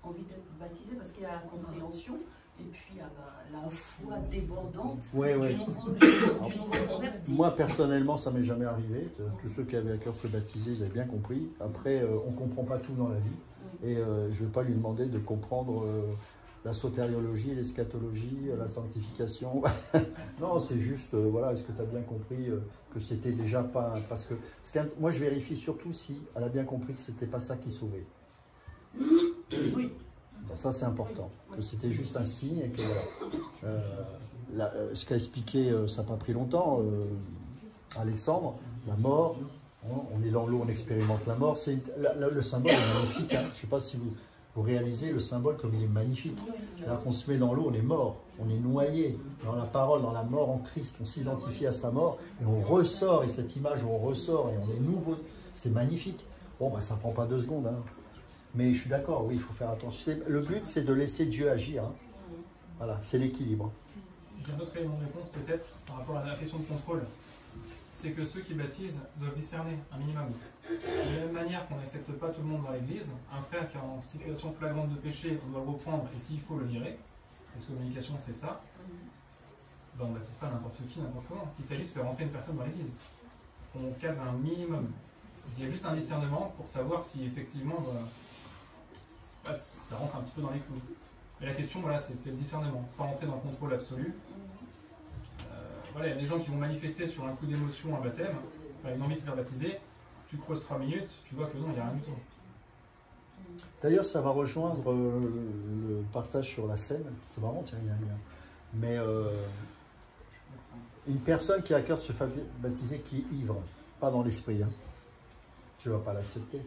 envie d'être baptisée, parce qu'il y a la compréhension, et puis la foi débordante du nouveau converti. Moi, personnellement, ça ne m'est jamais arrivé. Tous ceux qui avaient à cœur de se baptiser, ils avaient bien compris. Après, on ne comprend pas tout dans la vie. Et je ne vais pas lui demander de comprendre la sotériologie, l'eschatologie, la sanctification. Non, c'est juste, voilà, est-ce que tu as bien compris que c'était déjà pas... Parce que moi, je vérifie surtout si elle a bien compris que c'était pas ça qui sauvait. Oui. Ça, c'est important. Que c'était juste un signe et que voilà. Ce qu'a expliqué, ça n'a pas pris longtemps, Alexandre, la mort. On est dans l'eau, on expérimente la mort. Le symbole est magnifique. Hein. Je ne sais pas si vous réalisez le symbole comme il est magnifique. Alors qu'on se met dans l'eau, on est mort, on est noyé dans la parole, dans la mort en Christ. On s'identifie à sa mort et on ressort. Et cette image où on ressort et on est nouveau, c'est magnifique. Bon, bah, ça ne prend pas 2 secondes. Hein. Mais je suis d'accord, oui, il faut faire attention. Le but, c'est de laisser Dieu agir. Hein. Voilà, c'est l'équilibre. J'ai un autre élément de réponse peut-être par rapport à la question de contrôle. C'est que ceux qui baptisent doivent discerner un minimum. De la même manière qu'on n'accepte pas tout le monde dans l'église, un frère qui est en situation flagrante de péché, on doit le reprendre et s'il faut le virer. Parce que communication, c'est ça. Ben, on ne baptise pas n'importe qui, n'importe comment. Il s'agit de faire rentrer une personne dans l'église. On cadre un minimum. Il y a juste un discernement pour savoir si effectivement ça rentre un petit peu dans les clous. Mais la question, voilà, c'est le discernement, sans rentrer dans le contrôle absolu. Voilà, il y a des gens qui vont manifester sur un coup d'émotion un baptême, enfin, une envie de se faire baptiser, tu creuses 3 minutes, tu vois que non, il n'y a rien du tout. D'ailleurs, ça va rejoindre le partage sur la scène. C'est marrant, tiens, mais une personne qui a à cœur de se faire baptiser, qui est ivre, pas dans l'esprit, hein, tu ne vas pas l'accepter.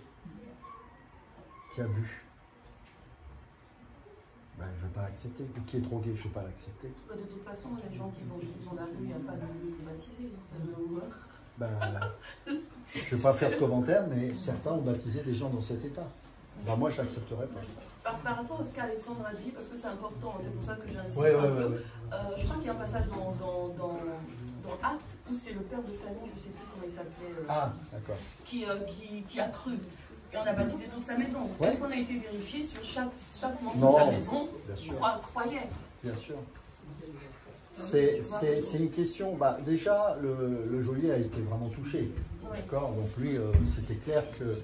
Qui a bu. Ben, je ne vais pas l'accepter. Ou qui est drogué, je ne vais pas l'accepter. De toute façon, les gens qui évangélisent dans la rue, il n'y a pas de baptisés. Ben, je ne vais pas faire de commentaires, mais certains ont baptisé des gens dans cet état. Ben, moi, je n'accepterais pas. Par rapport à ce qu'Alexandre a dit, parce que c'est important, c'est pour ça que j'insiste Ouais, un peu. ouais. Je crois qu'il y a un passage dans Actes où c'est le père de famille, je ne sais plus comment il s'appelait, Ah, d'accord. qui a cru. Et on a baptisé toute sa maison. Ouais. Est-ce qu'on a été vérifié sur chaque membre Non, de sa maison bien sûr. croyait? Bien sûr. C'est une question. Bah, déjà, le geôlier a été vraiment touché. Oui. D'accord. Donc lui, c'était clair que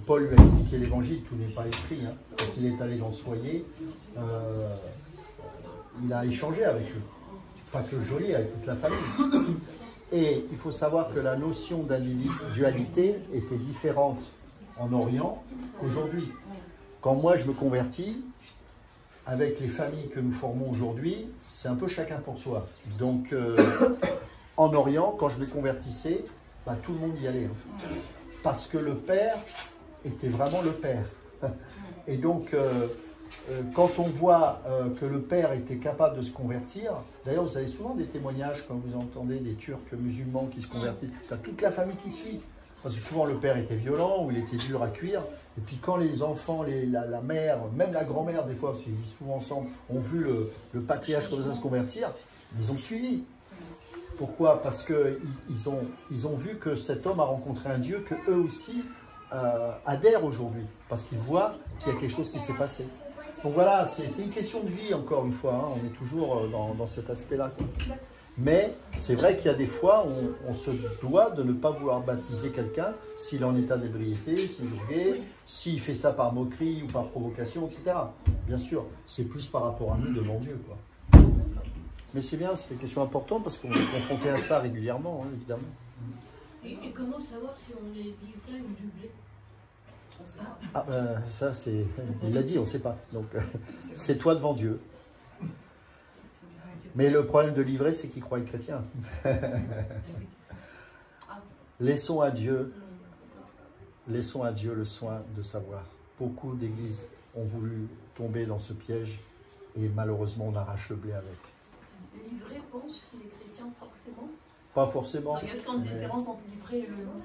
Paul lui a expliqué l'évangile, tout n'est pas écrit. Hein. Quand il est allé dans ce foyer, il a échangé avec eux. Pas que le geôlier, avec toute la famille. Et il faut savoir que la notion d'individualité était différente en Orient qu'aujourd'hui. Quand moi je me convertis, avec les familles que nous formons aujourd'hui, c'est un peu chacun pour soi. Donc en Orient, quand je me convertissais, bah, tout le monde y allait. Hein. Parce que le père était vraiment le père. Et donc quand on voit que le père était capable de se convertir, d'ailleurs vous avez souvent des témoignages quand vous entendez des Turcs musulmans qui se convertissent, tu as toute la famille qui suit. Parce que souvent le père était violent ou il était dur à cuire. Et puis quand les enfants, la mère, même la grand-mère des fois, parce qu'ils vivent souvent ensemble, ont vu le patriarche comme ça se convertir, ils ont suivi. Pourquoi? Parce qu'ils ont vu que cet homme a rencontré un Dieu que eux aussi adhèrent aujourd'hui. Parce qu'ils voient qu'il y a quelque chose qui s'est passé. Donc voilà, c'est une question de vie encore une fois. Hein. On est toujours dans cet aspect-là. Mais c'est vrai qu'il y a des fois où on se doit de ne pas vouloir baptiser quelqu'un s'il est en état d'ébriété, s'il est gay, s'il fait ça par moquerie ou par provocation, etc. Bien sûr, c'est plus par rapport à nous devant Dieu, quoi. Mais c'est bien, c'est une question importante parce qu'on est confronté à ça régulièrement, hein, évidemment. Et comment savoir si on est livré ou du blé? Ah ben ça c'est... Il l'a dit, on ne sait pas. Donc c'est toi devant Dieu. Mais le problème de l'ivraie, c'est qu'il croit être chrétien. Laissons à Dieu le soin de savoir. Beaucoup d'églises ont voulu tomber dans ce piège et malheureusement on arrache le blé avec. L'ivraie pense qu'il est chrétien forcément? Pas forcément. Est-ce qu'il y a une différence entre l'ivraie et le loup?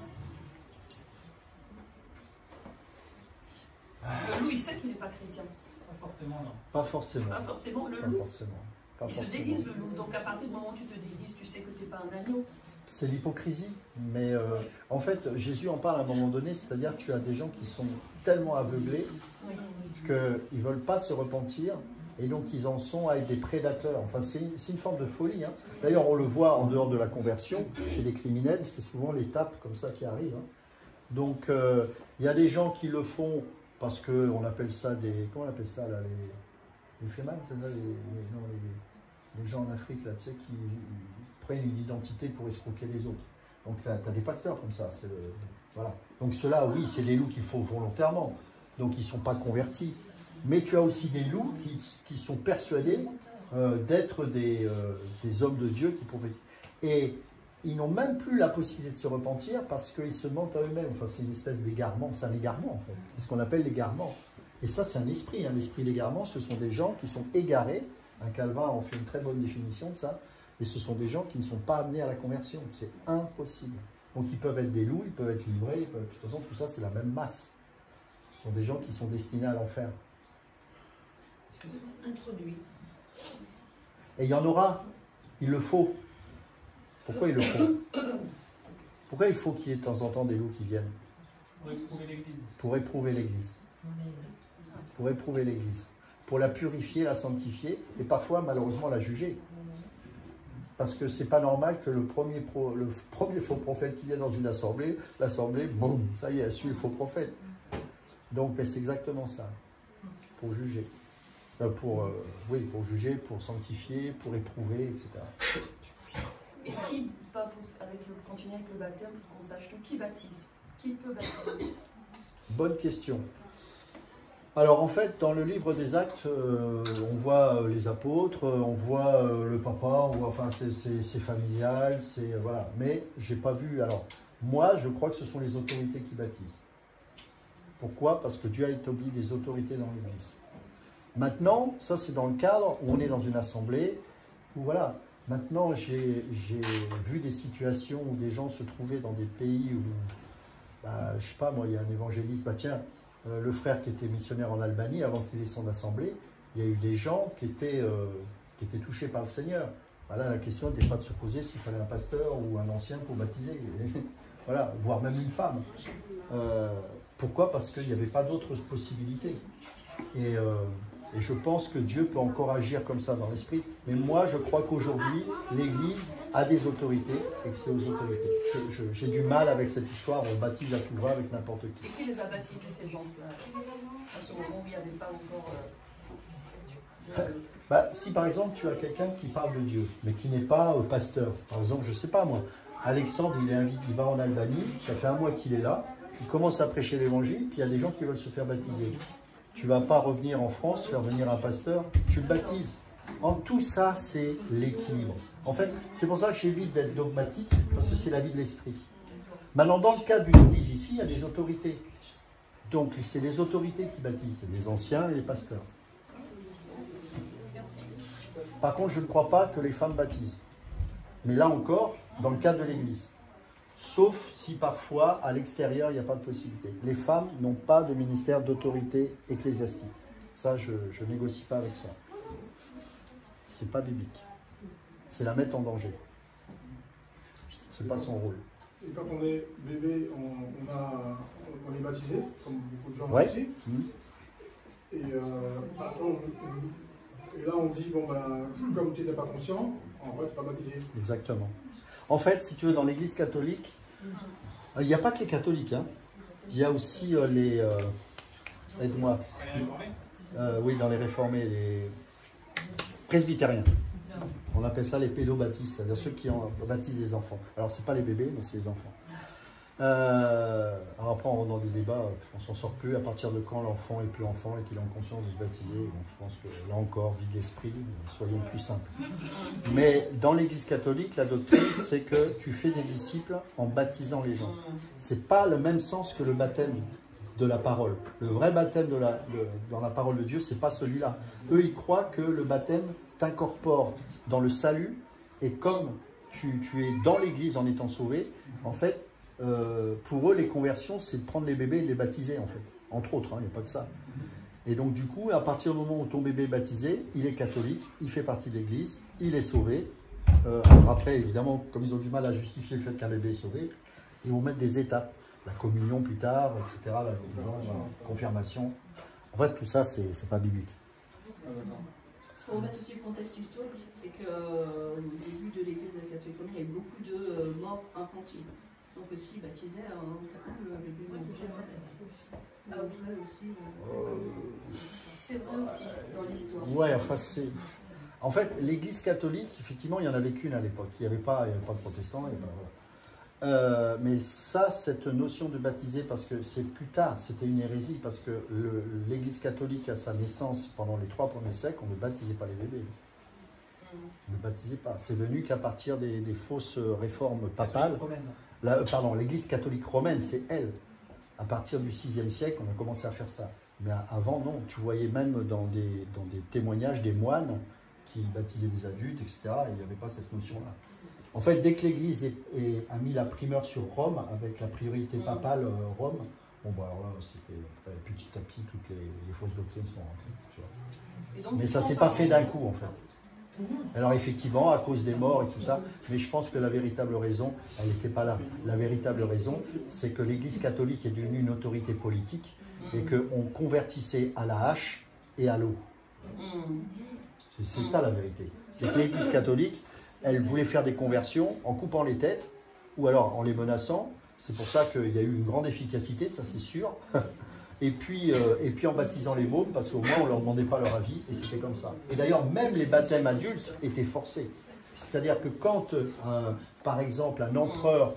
Le loup, il sait qu'il n'est pas chrétien. Pas forcément, non. Pas forcément. Pas forcément le Pas loup. forcément. Pas Il forcément. se déguise le loup. Donc à partir du moment où tu te déguises, tu sais que tu n'es pas un agneau. C'est l'hypocrisie. Mais en fait, Jésus en parle à un moment donné, c'est-à-dire que tu as des gens qui sont tellement aveuglés Oui. qu'ils ne veulent pas se repentir et donc ils en sont avec des prédateurs. Enfin, c'est une forme de folie. Hein. D'ailleurs, on le voit en dehors de la conversion, chez les criminels, c'est souvent l'étape comme ça qui arrive. Hein. Donc, il y a des gens qui le font parce qu'on appelle ça des... Comment on appelle ça là, les fémans, c'est ça les gens en Afrique là, tu sais, qui prennent une identité pour escroquer les autres. Donc, tu as des pasteurs comme ça. Voilà. Donc, ceux-là, oui, c'est des loups qu'il faut volontairement. Donc, ils ne sont pas convertis. Mais tu as aussi des loups qui sont persuadés d'être des hommes de Dieu qui pourraient... Et ils n'ont même plus la possibilité de se repentir parce qu'ils se mentent à eux-mêmes. Enfin, c'est une espèce d'égarement. C'est un égarement, en fait. C'est ce qu'on appelle l'égarement. Et ça, c'est un esprit. Hein. L'esprit d'égarement, ce sont des gens qui sont égarés. Un Calvin en fait une très bonne définition de ça. Et ce sont des gens qui ne sont pas amenés à la conversion. C'est impossible. Donc, ils peuvent être des loups, ils peuvent être livrés. De toute façon, tout ça, c'est la même masse. Ce sont des gens qui sont destinés à l'enfer. Introduit. Et il y en aura. Il le faut. Pourquoi il le faut? Pourquoi il faut qu'il y ait de temps en temps des loups qui viennent? Pour éprouver l'Église. Pour éprouver l'Église. Pour éprouver l'Église. Pour la purifier, la sanctifier, et parfois, malheureusement, la juger. Parce que c'est pas normal que le premier faux prophète qui vient dans une assemblée, l'assemblée, boum, ça y est, elle suit le faux prophète. Donc, c'est exactement ça. Pour juger. Pour juger, pour sanctifier, pour éprouver, etc. Et qui, continuer avec le baptême pour qu'on sache tout, qui baptise? Qui peut baptiser? Bonne question. Alors en fait, dans le livre des Actes, on voit les apôtres, on voit le papa, on voit, enfin c'est familial, c'est voilà. Mais j'ai pas vu. Alors moi, je crois que ce sont les autorités qui baptisent. Pourquoi? Parce que Dieu a établi des autorités dans l'Église. Maintenant, ça c'est dans le cadre où on est dans une assemblée, où voilà. Maintenant, j'ai vu des situations où des gens se trouvaient dans des pays où, bah, je sais pas, moi, il y a un évangéliste, bah tiens, le frère qui était missionnaire en Albanie, avant qu'il ait son assemblée, il y a eu des gens qui étaient touchés par le Seigneur. Voilà, la question n'était pas de se poser s'il fallait un pasteur ou un ancien pour baptiser, voilà, voire même une femme. Pourquoi? Parce qu'il n'y avait pas d'autres possibilités. Et je pense que Dieu peut encore agir comme ça dans l'esprit. Mais moi, je crois qu'aujourd'hui, l'Église a des autorités et que c'est aux autorités. J'ai du mal avec cette histoire, on baptise à tout va avec n'importe qui. Et qui les a baptisés, ces gens-là, à ce moment où il n'y avait pas encore... Bah, si par exemple tu as quelqu'un qui parle de Dieu, mais qui n'est pas pasteur, par exemple, je ne sais pas moi, Alexandre, il va en Albanie, ça fait un mois qu'il est là, il commence à prêcher l'évangile, puis il y a des gens qui veulent se faire baptiser. Tu ne vas pas revenir en France, faire venir un pasteur, tu le baptises. En tout ça, c'est l'équilibre. En fait, c'est pour ça que j'évite d'être dogmatique, parce que c'est la vie de l'esprit. Maintenant, dans le cas d'une église ici, il y a des autorités. Donc, c'est les autorités qui baptisent, c'est les anciens et les pasteurs. Par contre, je ne crois pas que les femmes baptisent. Mais là encore, dans le cadre de l'église. Sauf si parfois, à l'extérieur, il n'y a pas de possibilité. Les femmes n'ont pas de ministère d'autorité ecclésiastique. Ça, je ne négocie pas avec ça. C'est pas biblique. C'est la mettre en danger. C'est pas son rôle. Et quand on est bébé, on est baptisé, comme beaucoup de gens ouais. ici. Et là, on dit, bon, ben, comme tu n'étais pas conscient, en vrai, tu n'es pas baptisé. Exactement. En fait, si tu veux, dans l'église catholique, il n'y a pas que les catholiques. Hein. Il y a aussi les... aide-moi. Oui, dans les réformés, les presbytériens. On appelle ça les pédobaptistes, c'est-à-dire ceux qui baptisent les enfants. Alors, ce n'est pas les bébés, mais c'est les enfants. Alors après, on rentre dans des débats, on s'en sort plus. À partir de quand l'enfant est plus enfant et qu'il a en conscience de se baptiser. Donc, je pense que là encore, vie de l'esprit, soyons plus simples. Mais dans l'Église catholique, la doctrine, c'est que tu fais des disciples en baptisant les gens. C'est pas le même sens que le baptême de la parole. Le vrai baptême dans la parole de Dieu, c'est pas celui-là. Eux, ils croient que le baptême t'incorpore dans le salut, et comme tu es dans l'Église en étant sauvé, en fait, pour eux, les conversions, c'est de prendre les bébés et de les baptiser, en fait. Entre autres, il n'y a pas que ça. Et donc, du coup, à partir du moment où ton bébé est baptisé, il est catholique, il fait partie de l'Église, il est sauvé. Après, évidemment, comme ils ont du mal à justifier le fait qu'un bébé est sauvé, ils vont mettre des étapes. La communion plus tard, etc., la confirmation. En fait, tout ça, c'est pas biblique. Il faut remettre aussi le contexte historique. C'est qu'au début de l'Église catholique romaine, il y avait beaucoup de morts infantiles. Donc aussi, ils baptisaient en cas où le bébé C'est vrai aussi, dans l'histoire. Ouais, enfin, c'est... En fait, l'Église catholique, effectivement, il n'y en avait qu'une à l'époque. Il n'y avait pas de protestants. Mais ça, cette notion de baptiser, parce que c'est plus tard, c'était une hérésie, parce que l'Église catholique, à sa naissance, pendant les 3 premiers siècles, on ne baptisait pas les bébés. On ne baptisait pas. C'est venu qu'à partir des fausses réformes papales. L'Église catholique romaine, c'est elle. À partir du 6e siècle, on a commencé à faire ça. Mais avant, non. Tu voyais même dans des témoignages des moines qui baptisaient des adultes, etc. Il n'y avait pas cette notion-là. En fait, dès que l'Église a mis la primeur sur Rome, avec la priorité papale Rome, bon, bah, alors là, c'était petit à petit, toutes les fausses doctrines sont rentrées. Donc, mais ça ne s'est pas fait d'un coup, en fait. Alors effectivement, à cause des morts et tout ça, mais je pense que la véritable raison, elle n'était pas là. La véritable raison, c'est que l'Église catholique est devenue une autorité politique et qu'on convertissait à la hache et à l'eau. C'est ça la vérité. C'est que l'Église catholique, elle voulait faire des conversions en coupant les têtes ou alors en les menaçant. C'est pour ça qu'il y a eu une grande efficacité, ça c'est sûr. Et puis en baptisant les mômes, parce qu'au moins on ne leur demandait pas leur avis, et c'était comme ça. Et d'ailleurs, même les baptêmes adultes étaient forcés. C'est-à-dire que quand, par exemple, un empereur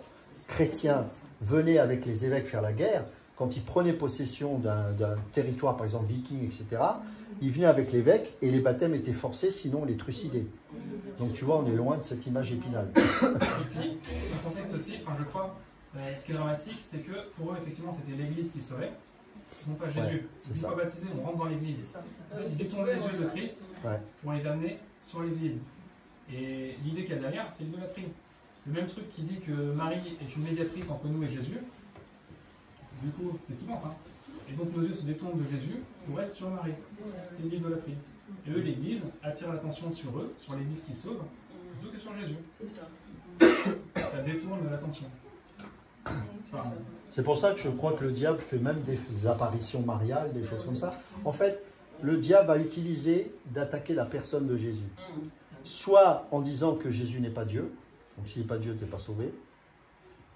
chrétien venait avec les évêques faire la guerre, quand il prenait possession d'un territoire, par exemple viking, etc., il venait avec l'évêque et les baptêmes étaient forcés, sinon on les trucidait. Donc tu vois, on est loin de cette image épinale. Et puis, le contexte aussi, je crois, ce qui est dramatique, c'est que pour eux, effectivement, c'était l'Église qui sauvait. non pas Jésus. Ouais, Une fois baptisé, on rentre dans l'église. Ils détournent les yeux de Christ pour les amener sur l'église. Et l'idée qu'il y a derrière, c'est l'idolâtrie. Le même truc qui dit que Marie est une médiatrice entre nous et Jésus, du coup, c'est ce qu'ils pensent. Hein. Et donc nos yeux se détournent de Jésus pour être sur Marie. C'est l'idolâtrie. Et eux, l'église, attire l'attention sur eux, sur l'église qui sauve, plutôt que sur Jésus. Ça détourne l'attention. Enfin, c'est pour ça que je crois que le diable fait même des apparitions mariales, des choses comme ça. En fait, le diable va utiliser d'attaquer la personne de Jésus. Soit en disant que Jésus n'est pas Dieu, donc s'il n'est pas Dieu, tu n'es pas sauvé.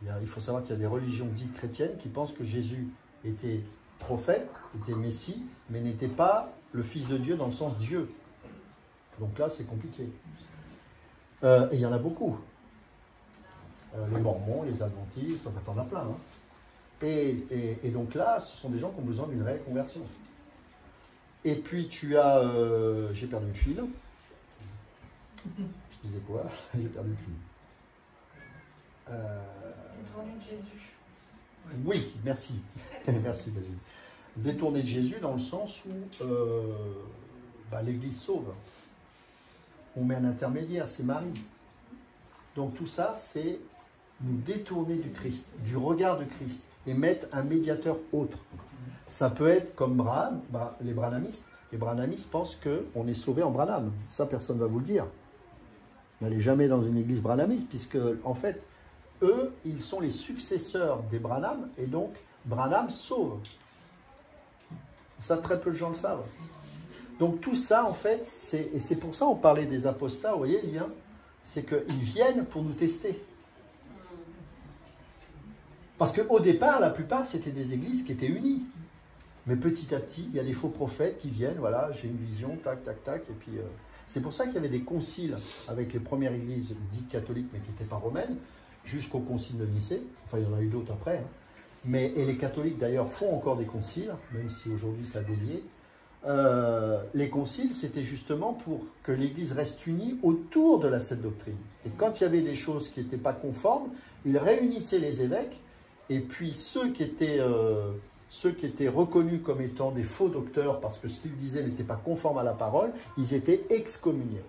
Il faut savoir qu'il y a des religions dites chrétiennes qui pensent que Jésus était prophète, était Messie, mais n'était pas le Fils de Dieu dans le sens Dieu. Donc là, c'est compliqué. Et il y en a beaucoup. Les Mormons, les Adventistes, en fait, on en a plein. Hein. Et donc là, ce sont des gens qui ont besoin d'une réelle conversion. Et puis tu as... j'ai perdu le fil. Je disais quoi? J'ai perdu le fil. Détourner de Jésus. Oui, merci. Merci, Jésus. Détourner de Jésus dans le sens où l'Église sauve. On met un intermédiaire, c'est Marie. Donc tout ça, c'est nous détourner du Christ, du regard de Christ, et mettre un médiateur autre. Ça peut être comme Branham, les branhamistes. Les branhamistes pensent qu'on est sauvé en Branham. Ça, personne ne va vous le dire. N'allez jamais dans une église branhamiste, puisque, en fait, eux, ils sont les successeurs des Branham, et donc, Branham sauve. Ça, très peu de gens le savent. Donc, tout ça, en fait, et c'est pour ça qu'on parlait des apostats, vous voyez le lien, c'est qu'ils viennent pour nous tester. Parce qu'au départ, la plupart, c'était des églises qui étaient unies. Mais petit à petit, il y a des faux prophètes qui viennent, voilà, j'ai une vision, tac, tac, tac, et puis... c'est pour ça qu'il y avait des conciles avec les premières églises dites catholiques, mais qui n'étaient pas romaines, jusqu'au concile de Nicée. Enfin, il y en a eu d'autres après. Hein. Et les catholiques, d'ailleurs, font encore des conciles, même si aujourd'hui ça a dévié. Les conciles, c'était justement pour que l'Église reste unie autour de cette doctrine. Et quand il y avait des choses qui n'étaient pas conformes, ils réunissaient les évêques, et puis ceux qui étaient reconnus comme étant des faux docteurs, parce que ce qu'ils disaient n'était pas conforme à la parole, ils étaient excommuniés.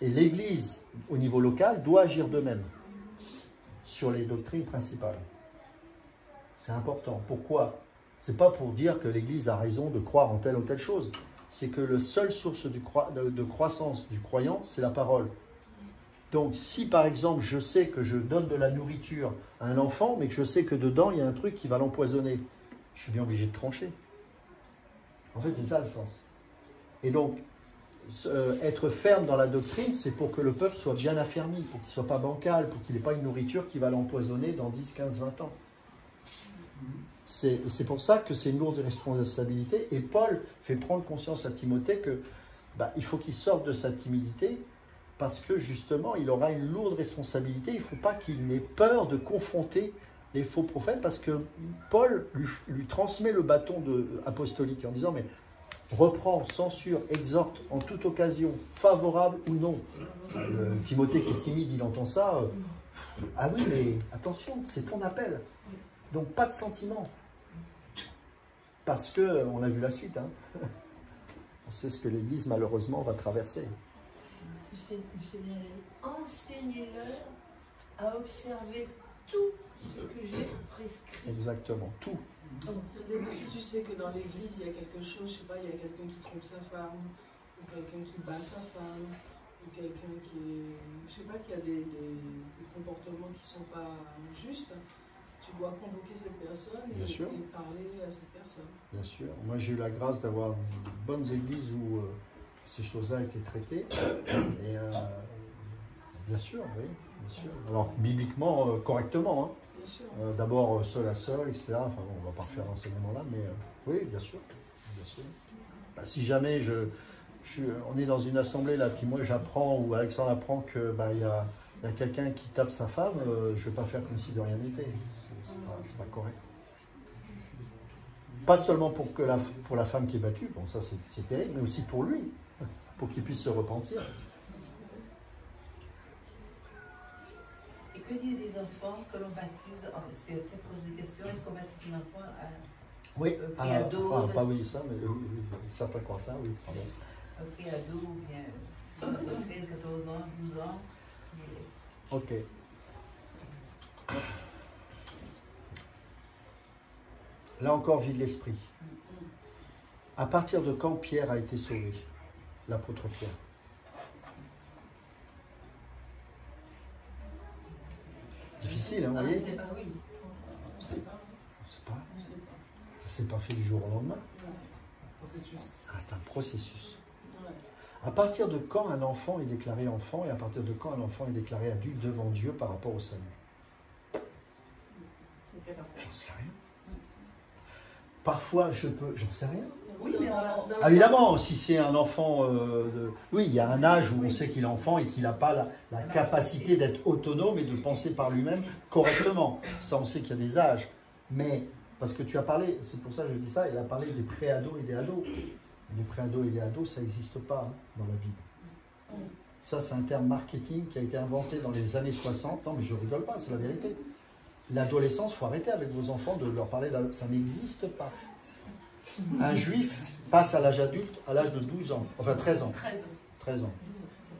Et l'Église, au niveau local, doit agir de même sur les doctrines principales. C'est important. Pourquoi? Ce n'est pas pour dire que l'Église a raison de croire en telle ou telle chose. C'est que la seule source de croissance du croyant, c'est la parole. Donc, si par exemple, je sais que je donne de la nourriture à un enfant, mais que je sais que dedans, il y a un truc qui va l'empoisonner, je suis bien obligé de trancher. En fait, c'est ça le sens. Et donc, être ferme dans la doctrine, c'est pour que le peuple soit bien affermi, pour qu'il ne soit pas bancal, pour qu'il n'ait pas une nourriture qui va l'empoisonner dans 10, 15, 20 ans. C'est pour ça que c'est une lourde responsabilité. Et Paul fait prendre conscience à Timothée que il faut qu'il sorte de sa timidité, parce que justement, il aura une lourde responsabilité. Il ne faut pas qu'il n'ait peur de confronter les faux prophètes, parce que Paul lui transmet le bâton apostolique en disant, mais reprend, censure, exhorte en toute occasion, favorable ou non. Timothée qui est timide, il entend ça. Ah oui, mais attention, c'est ton appel. Donc pas de sentiment. Parce que, on a vu la suite, hein. On sait ce que l'Église malheureusement va traverser. Enseignez-leur à observer tout ce que j'ai prescrit. Exactement, tout. C'est-à-dire que si tu sais que dans l'église, il y a quelque chose, je sais pas, il y a quelqu'un qui trompe sa femme, ou quelqu'un qui bat sa femme, ou quelqu'un qui, je sais pas, qui a des comportements qui sont pas justes, tu dois convoquer cette personne et parler à cette personne. Bien sûr. Moi, j'ai eu la grâce d'avoir de bonnes églises où ces choses-là étaient traitées. Et bien sûr, oui. Bien sûr. Alors, bibliquement, correctement. Hein. D'abord, seul à seul, etc. Enfin, bon, on ne va pas refaire l'enseignement là, mais oui, bien sûr. Bien sûr. Si jamais on est dans une assemblée là, puis moi j'apprends, ou Alexandre apprend que y a quelqu'un qui tape sa femme, je ne vais pas faire comme si de rien n'était. C'est pas correct. Pas seulement pour la femme qui est battue, bon ça c'est terrible, mais aussi pour lui, pour qu'il puisse se repentir. Et que dire des enfants que l'on baptise, certains posent des questions, est-ce qu'on baptise un enfant Oui, préado. enfin, pas oui, ça, mais certains croient ça, oui, pardon. Un préado, ou bien 13, 14 ans, 12 ans. Ok. Là encore, vie de l'esprit. À partir de quand Pierre a été sauvé, l'apôtre Pierre? Difficile, hein, vous voyez? Ah oui. On ne sait pas. On sait pas. On sait pas. Ça s'est pas fait du jour au lendemain. Processus. Ah, c'est un processus. Ouais. À partir de quand un enfant est déclaré enfant et à partir de quand un enfant est déclaré adulte devant Dieu par rapport au salut? J'en sais rien. Parfois, j'en sais rien. Oui, mais Ah, évidemment, si c'est un enfant oui, il y a un âge où on sait qu'il est enfant et qu'il n'a pas la capacité d'être autonome et de penser par lui-même correctement. Ça, on sait qu'il y a des âges. Mais, parce que tu as parlé, c'est pour ça que je dis ça, il a parlé des pré-ados et des ados. Les pré-ados et les ados, ça n'existe pas dans la Bible. Ça, c'est un terme marketing qui a été inventé dans les années 60. Non, mais je rigole pas, c'est la vérité. L'adolescence, il faut arrêter avec vos enfants de leur parler, ça n'existe pas. Un juif passe à l'âge adulte à l'âge de 12 ans, enfin 13 ans. 13 ans.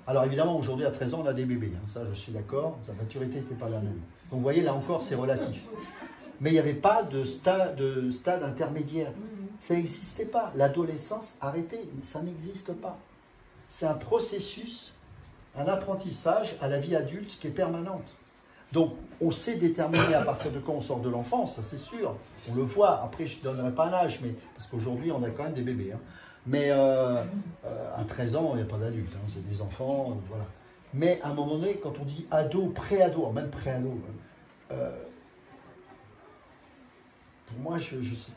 Alors évidemment, aujourd'hui, à 13 ans, on a des bébés, hein, ça je suis d'accord, sa maturité n'était pas la même. Donc vous voyez, là encore, c'est relatif. Mais il n'y avait pas de stade intermédiaire. Ça n'existait pas. L'adolescence, arrêtez, ça n'existe pas. C'est un processus, un apprentissage à la vie adulte qui est permanente. Donc, on sait déterminer à partir de quand on sort de l'enfance, ça c'est sûr. On le voit. Après, je ne donnerai pas un âge, mais, parce qu'aujourd'hui, on a quand même des bébés. Hein. Mais à 13 ans, il n'y a pas d'adulte. Hein, c'est des enfants, voilà. Mais à un moment donné, quand on dit ado, pré-ado, même pré-ado, pour moi,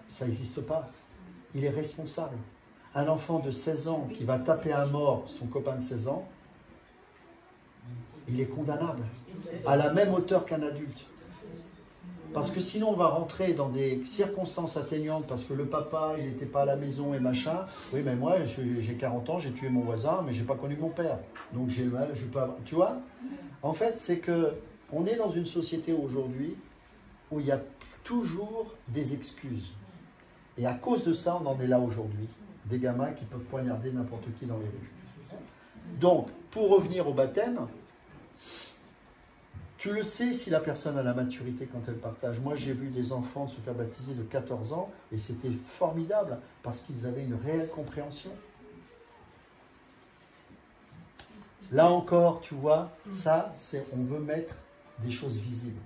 ça n'existe pas. Il est responsable. Un enfant de 16 ans qui va taper à mort son copain de 16 ans, il est condamnable à la même hauteur qu'un adulte. Parce que sinon, on va rentrer dans des circonstances atténuantes parce que le papa, il n'était pas à la maison et machin. Oui, mais moi, j'ai 40 ans, j'ai tué mon voisin, mais je n'ai pas connu mon père. Donc, je peux avoir... Tu vois? En fait, c'est que on est dans une société aujourd'hui où il y a toujours des excuses. Et à cause de ça, on en est là aujourd'hui. Des gamins qui peuvent poignarder n'importe qui dans les rues. Donc, pour revenir au baptême, tu le sais si la personne a la maturité quand elle partage. Moi, j'ai vu des enfants se faire baptiser de 14 ans et c'était formidable parce qu'ils avaient une réelle compréhension. Là encore, tu vois, ça, c'est on veut mettre des choses visibles.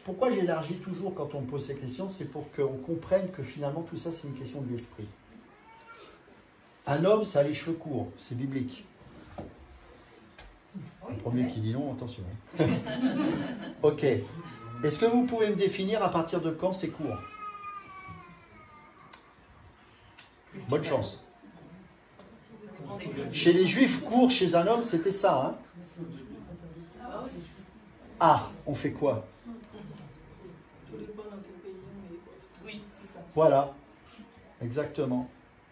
Pourquoi j'élargis toujours quand on me pose ces questions? C'est pour qu'on comprenne que finalement, tout ça, c'est une question de l'esprit. Un homme, ça a les cheveux courts, c'est biblique. Le premier qui dit non, attention. Ok. Est-ce que vous pouvez me définir à partir de quand c'est court? Bonne chance. Chez les juifs, court chez un homme, c'était ça. Hein? Ah, on fait quoi? Oui, c'est ça. Voilà, exactement.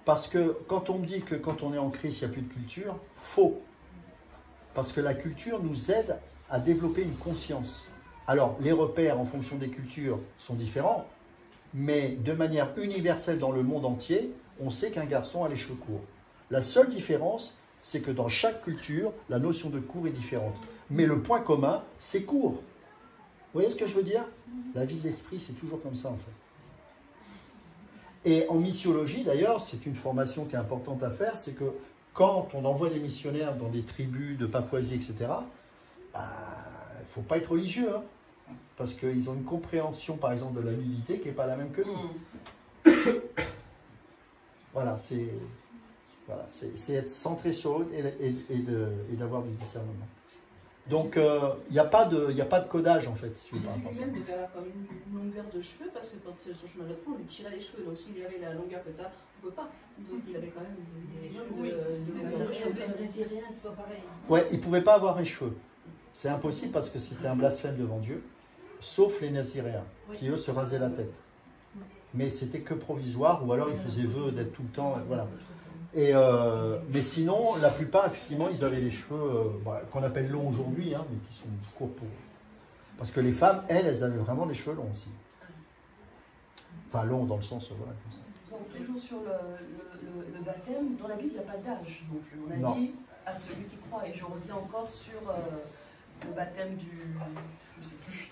Parce que quand on me dit que quand on est en Christ, il n'y a plus de culture, faux. Parce que la culture nous aide à développer une conscience. Alors, les repères en fonction des cultures sont différents, mais de manière universelle dans le monde entier, on sait qu'un garçon a les cheveux courts. La seule différence, c'est que dans chaque culture, la notion de court est différente. Mais le point commun, c'est court. Vous voyez ce que je veux dire? La vie de l'esprit, c'est toujours comme ça, en fait. Et en missiologie, d'ailleurs, c'est une formation qui est importante à faire, c'est que quand on envoie des missionnaires dans des tribus de Papouasie, etc., il ne faut pas être religieux, hein, parce qu'ils ont une compréhension, par exemple, de la nudité qui n'est pas la même que nous. Voilà, c'est être centré sur eux et d'avoir du discernement. Donc, il n'y a pas de codage, en fait, si tu veux. Lui-même devait avoir comme une longueur de cheveux, parce que quand son chemin de prend, on lui tirait les cheveux. Donc, s'il avait la longueur que tu as, on ne peut pas. Donc, il avait quand même des cheveux c'est pas pareil. Ouais, il ne pouvait pas avoir les cheveux. C'est impossible parce que c'était un blasphème devant Dieu, sauf les Naziréens, qui eux se rasaient la tête. Mais c'était que provisoire, ou alors ils faisaient vœu d'être tout le temps, voilà. Mais sinon, la plupart, effectivement, ils avaient les cheveux qu'on appelle longs aujourd'hui, hein, mais qui sont courts pour eux. Parce que les femmes, elles avaient vraiment des cheveux longs aussi. Enfin, long dans le sens, voilà, comme ça. Donc toujours sur le baptême, dans la Bible, il n'y a pas d'âge non plus. On a Non. dit à celui qui croit, et je reviens encore sur le baptême du... je ne sais plus.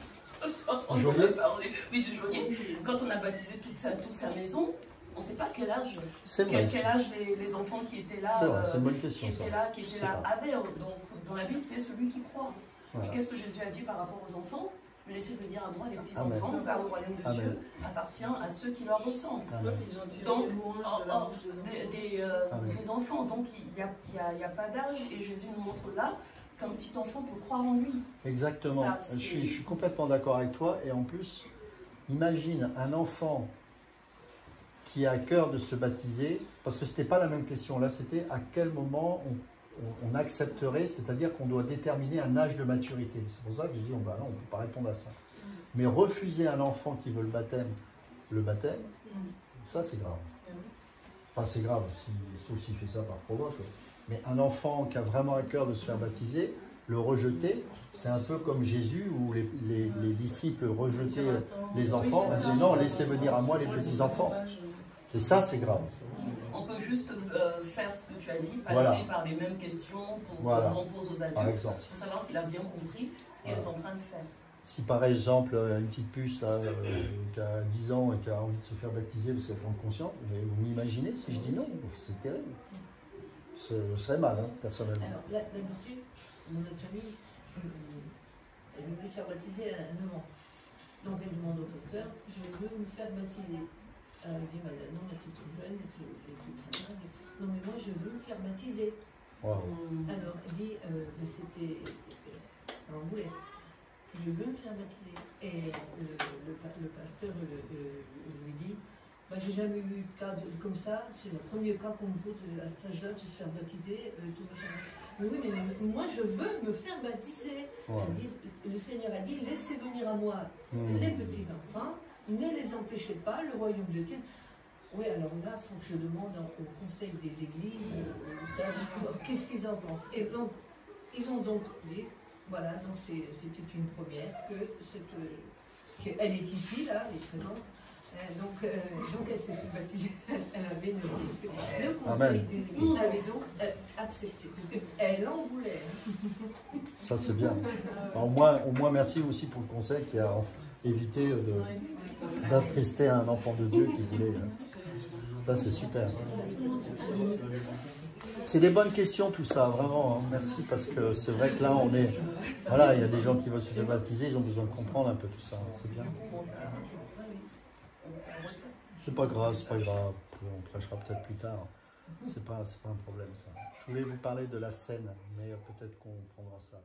On en a parlé, oui, du geôlier. Quand on a baptisé toute sa maison, on ne sait pas quel âge, quel âge les enfants qui étaient là, c'est vrai, c'est une bonne question, qui étaient là avaient. Donc dans la Bible, c'est celui qui croit. Voilà. Et qu'est-ce que Jésus a dit par rapport aux enfants? Laissez venir à moi les petits enfants, car le royaume des cieux appartient à ceux qui leur ressemblent. Donc, des enfants, donc il n'y a pas d'âge, et Jésus nous montre là qu'un petit enfant peut croire en lui. Exactement, ça, je suis complètement d'accord avec toi, et en plus, imagine un enfant qui a à cœur de se baptiser, parce que ce n'était pas la même question, là c'était à quel moment on accepterait, c'est-à-dire qu'on doit déterminer un âge de maturité. C'est pour ça que je dis, bah non, on ne peut pas répondre à ça. Mais refuser à un enfant qui veut le baptême, ça c'est grave. Enfin c'est grave, sauf s'il fait ça par provoque. Mais un enfant qui a vraiment à cœur de se faire baptiser, le rejeter, c'est un peu comme Jésus où les disciples rejetaient les enfants, ils disaient non, laissez venir à moi les petits enfants. Et ça c'est grave. On peut juste faire ce que tu as dit, passer par les mêmes questions qu'on pose aux adultes, pour savoir s'il a bien compris ce qu'il est en train de faire. Si par exemple, une petite puce là, qui a 10 ans et qui a envie de se faire baptiser parce qu'elle prend conscience, vous m'imaginez si je dis non, c'est terrible. Ce serait mal, hein, personnellement. Alors là-dessus, dans notre famille, elle veut se faire baptiser à 9 ans. Donc elle demande au pasteur, je veux me faire baptiser. Alors il dit, madame, non, mais tu es trop jeune, non, mais moi je veux me faire baptiser. Wow. Alors elle dit, c'était. Alors on voulait. Je veux me faire baptiser. Et le pasteur lui dit, bah, j'ai jamais eu de cas comme ça, c'est le premier cas qu'on me pose à cet âge-là de se faire baptiser. Mais oui, mais moi je veux me faire baptiser. Ouais. Elle dit, le Seigneur a dit, laissez venir à moi les petits enfants. Ne les empêchez pas, le royaume de Dieu. Oui, alors là, il faut que je demande au conseil des églises, qu'est-ce qu'ils en pensent. Et donc, ils ont donc dit, voilà, donc c'était une première, qu'elle est ici, là, elle est présente. Donc elle s'est fait baptiser, elle avait 9 ans. Le conseil des églises avait donc accepté, parce qu'elle en voulait. Ça, c'est bien. Alors, au moins, merci aussi pour le conseil qui a évité d'attrister un enfant de Dieu qui voulait. Ça, c'est super. C'est des bonnes questions, tout ça, vraiment. Hein. Merci, parce que c'est vrai que là, on est... Voilà, il y a des gens qui veulent se faire baptiser, ils ont besoin de comprendre un peu tout ça. C'est bien. C'est pas grave, on prêchera peut-être plus tard. C'est pas un problème, ça. Je voulais vous parler de la scène, mais peut-être qu'on prendra ça.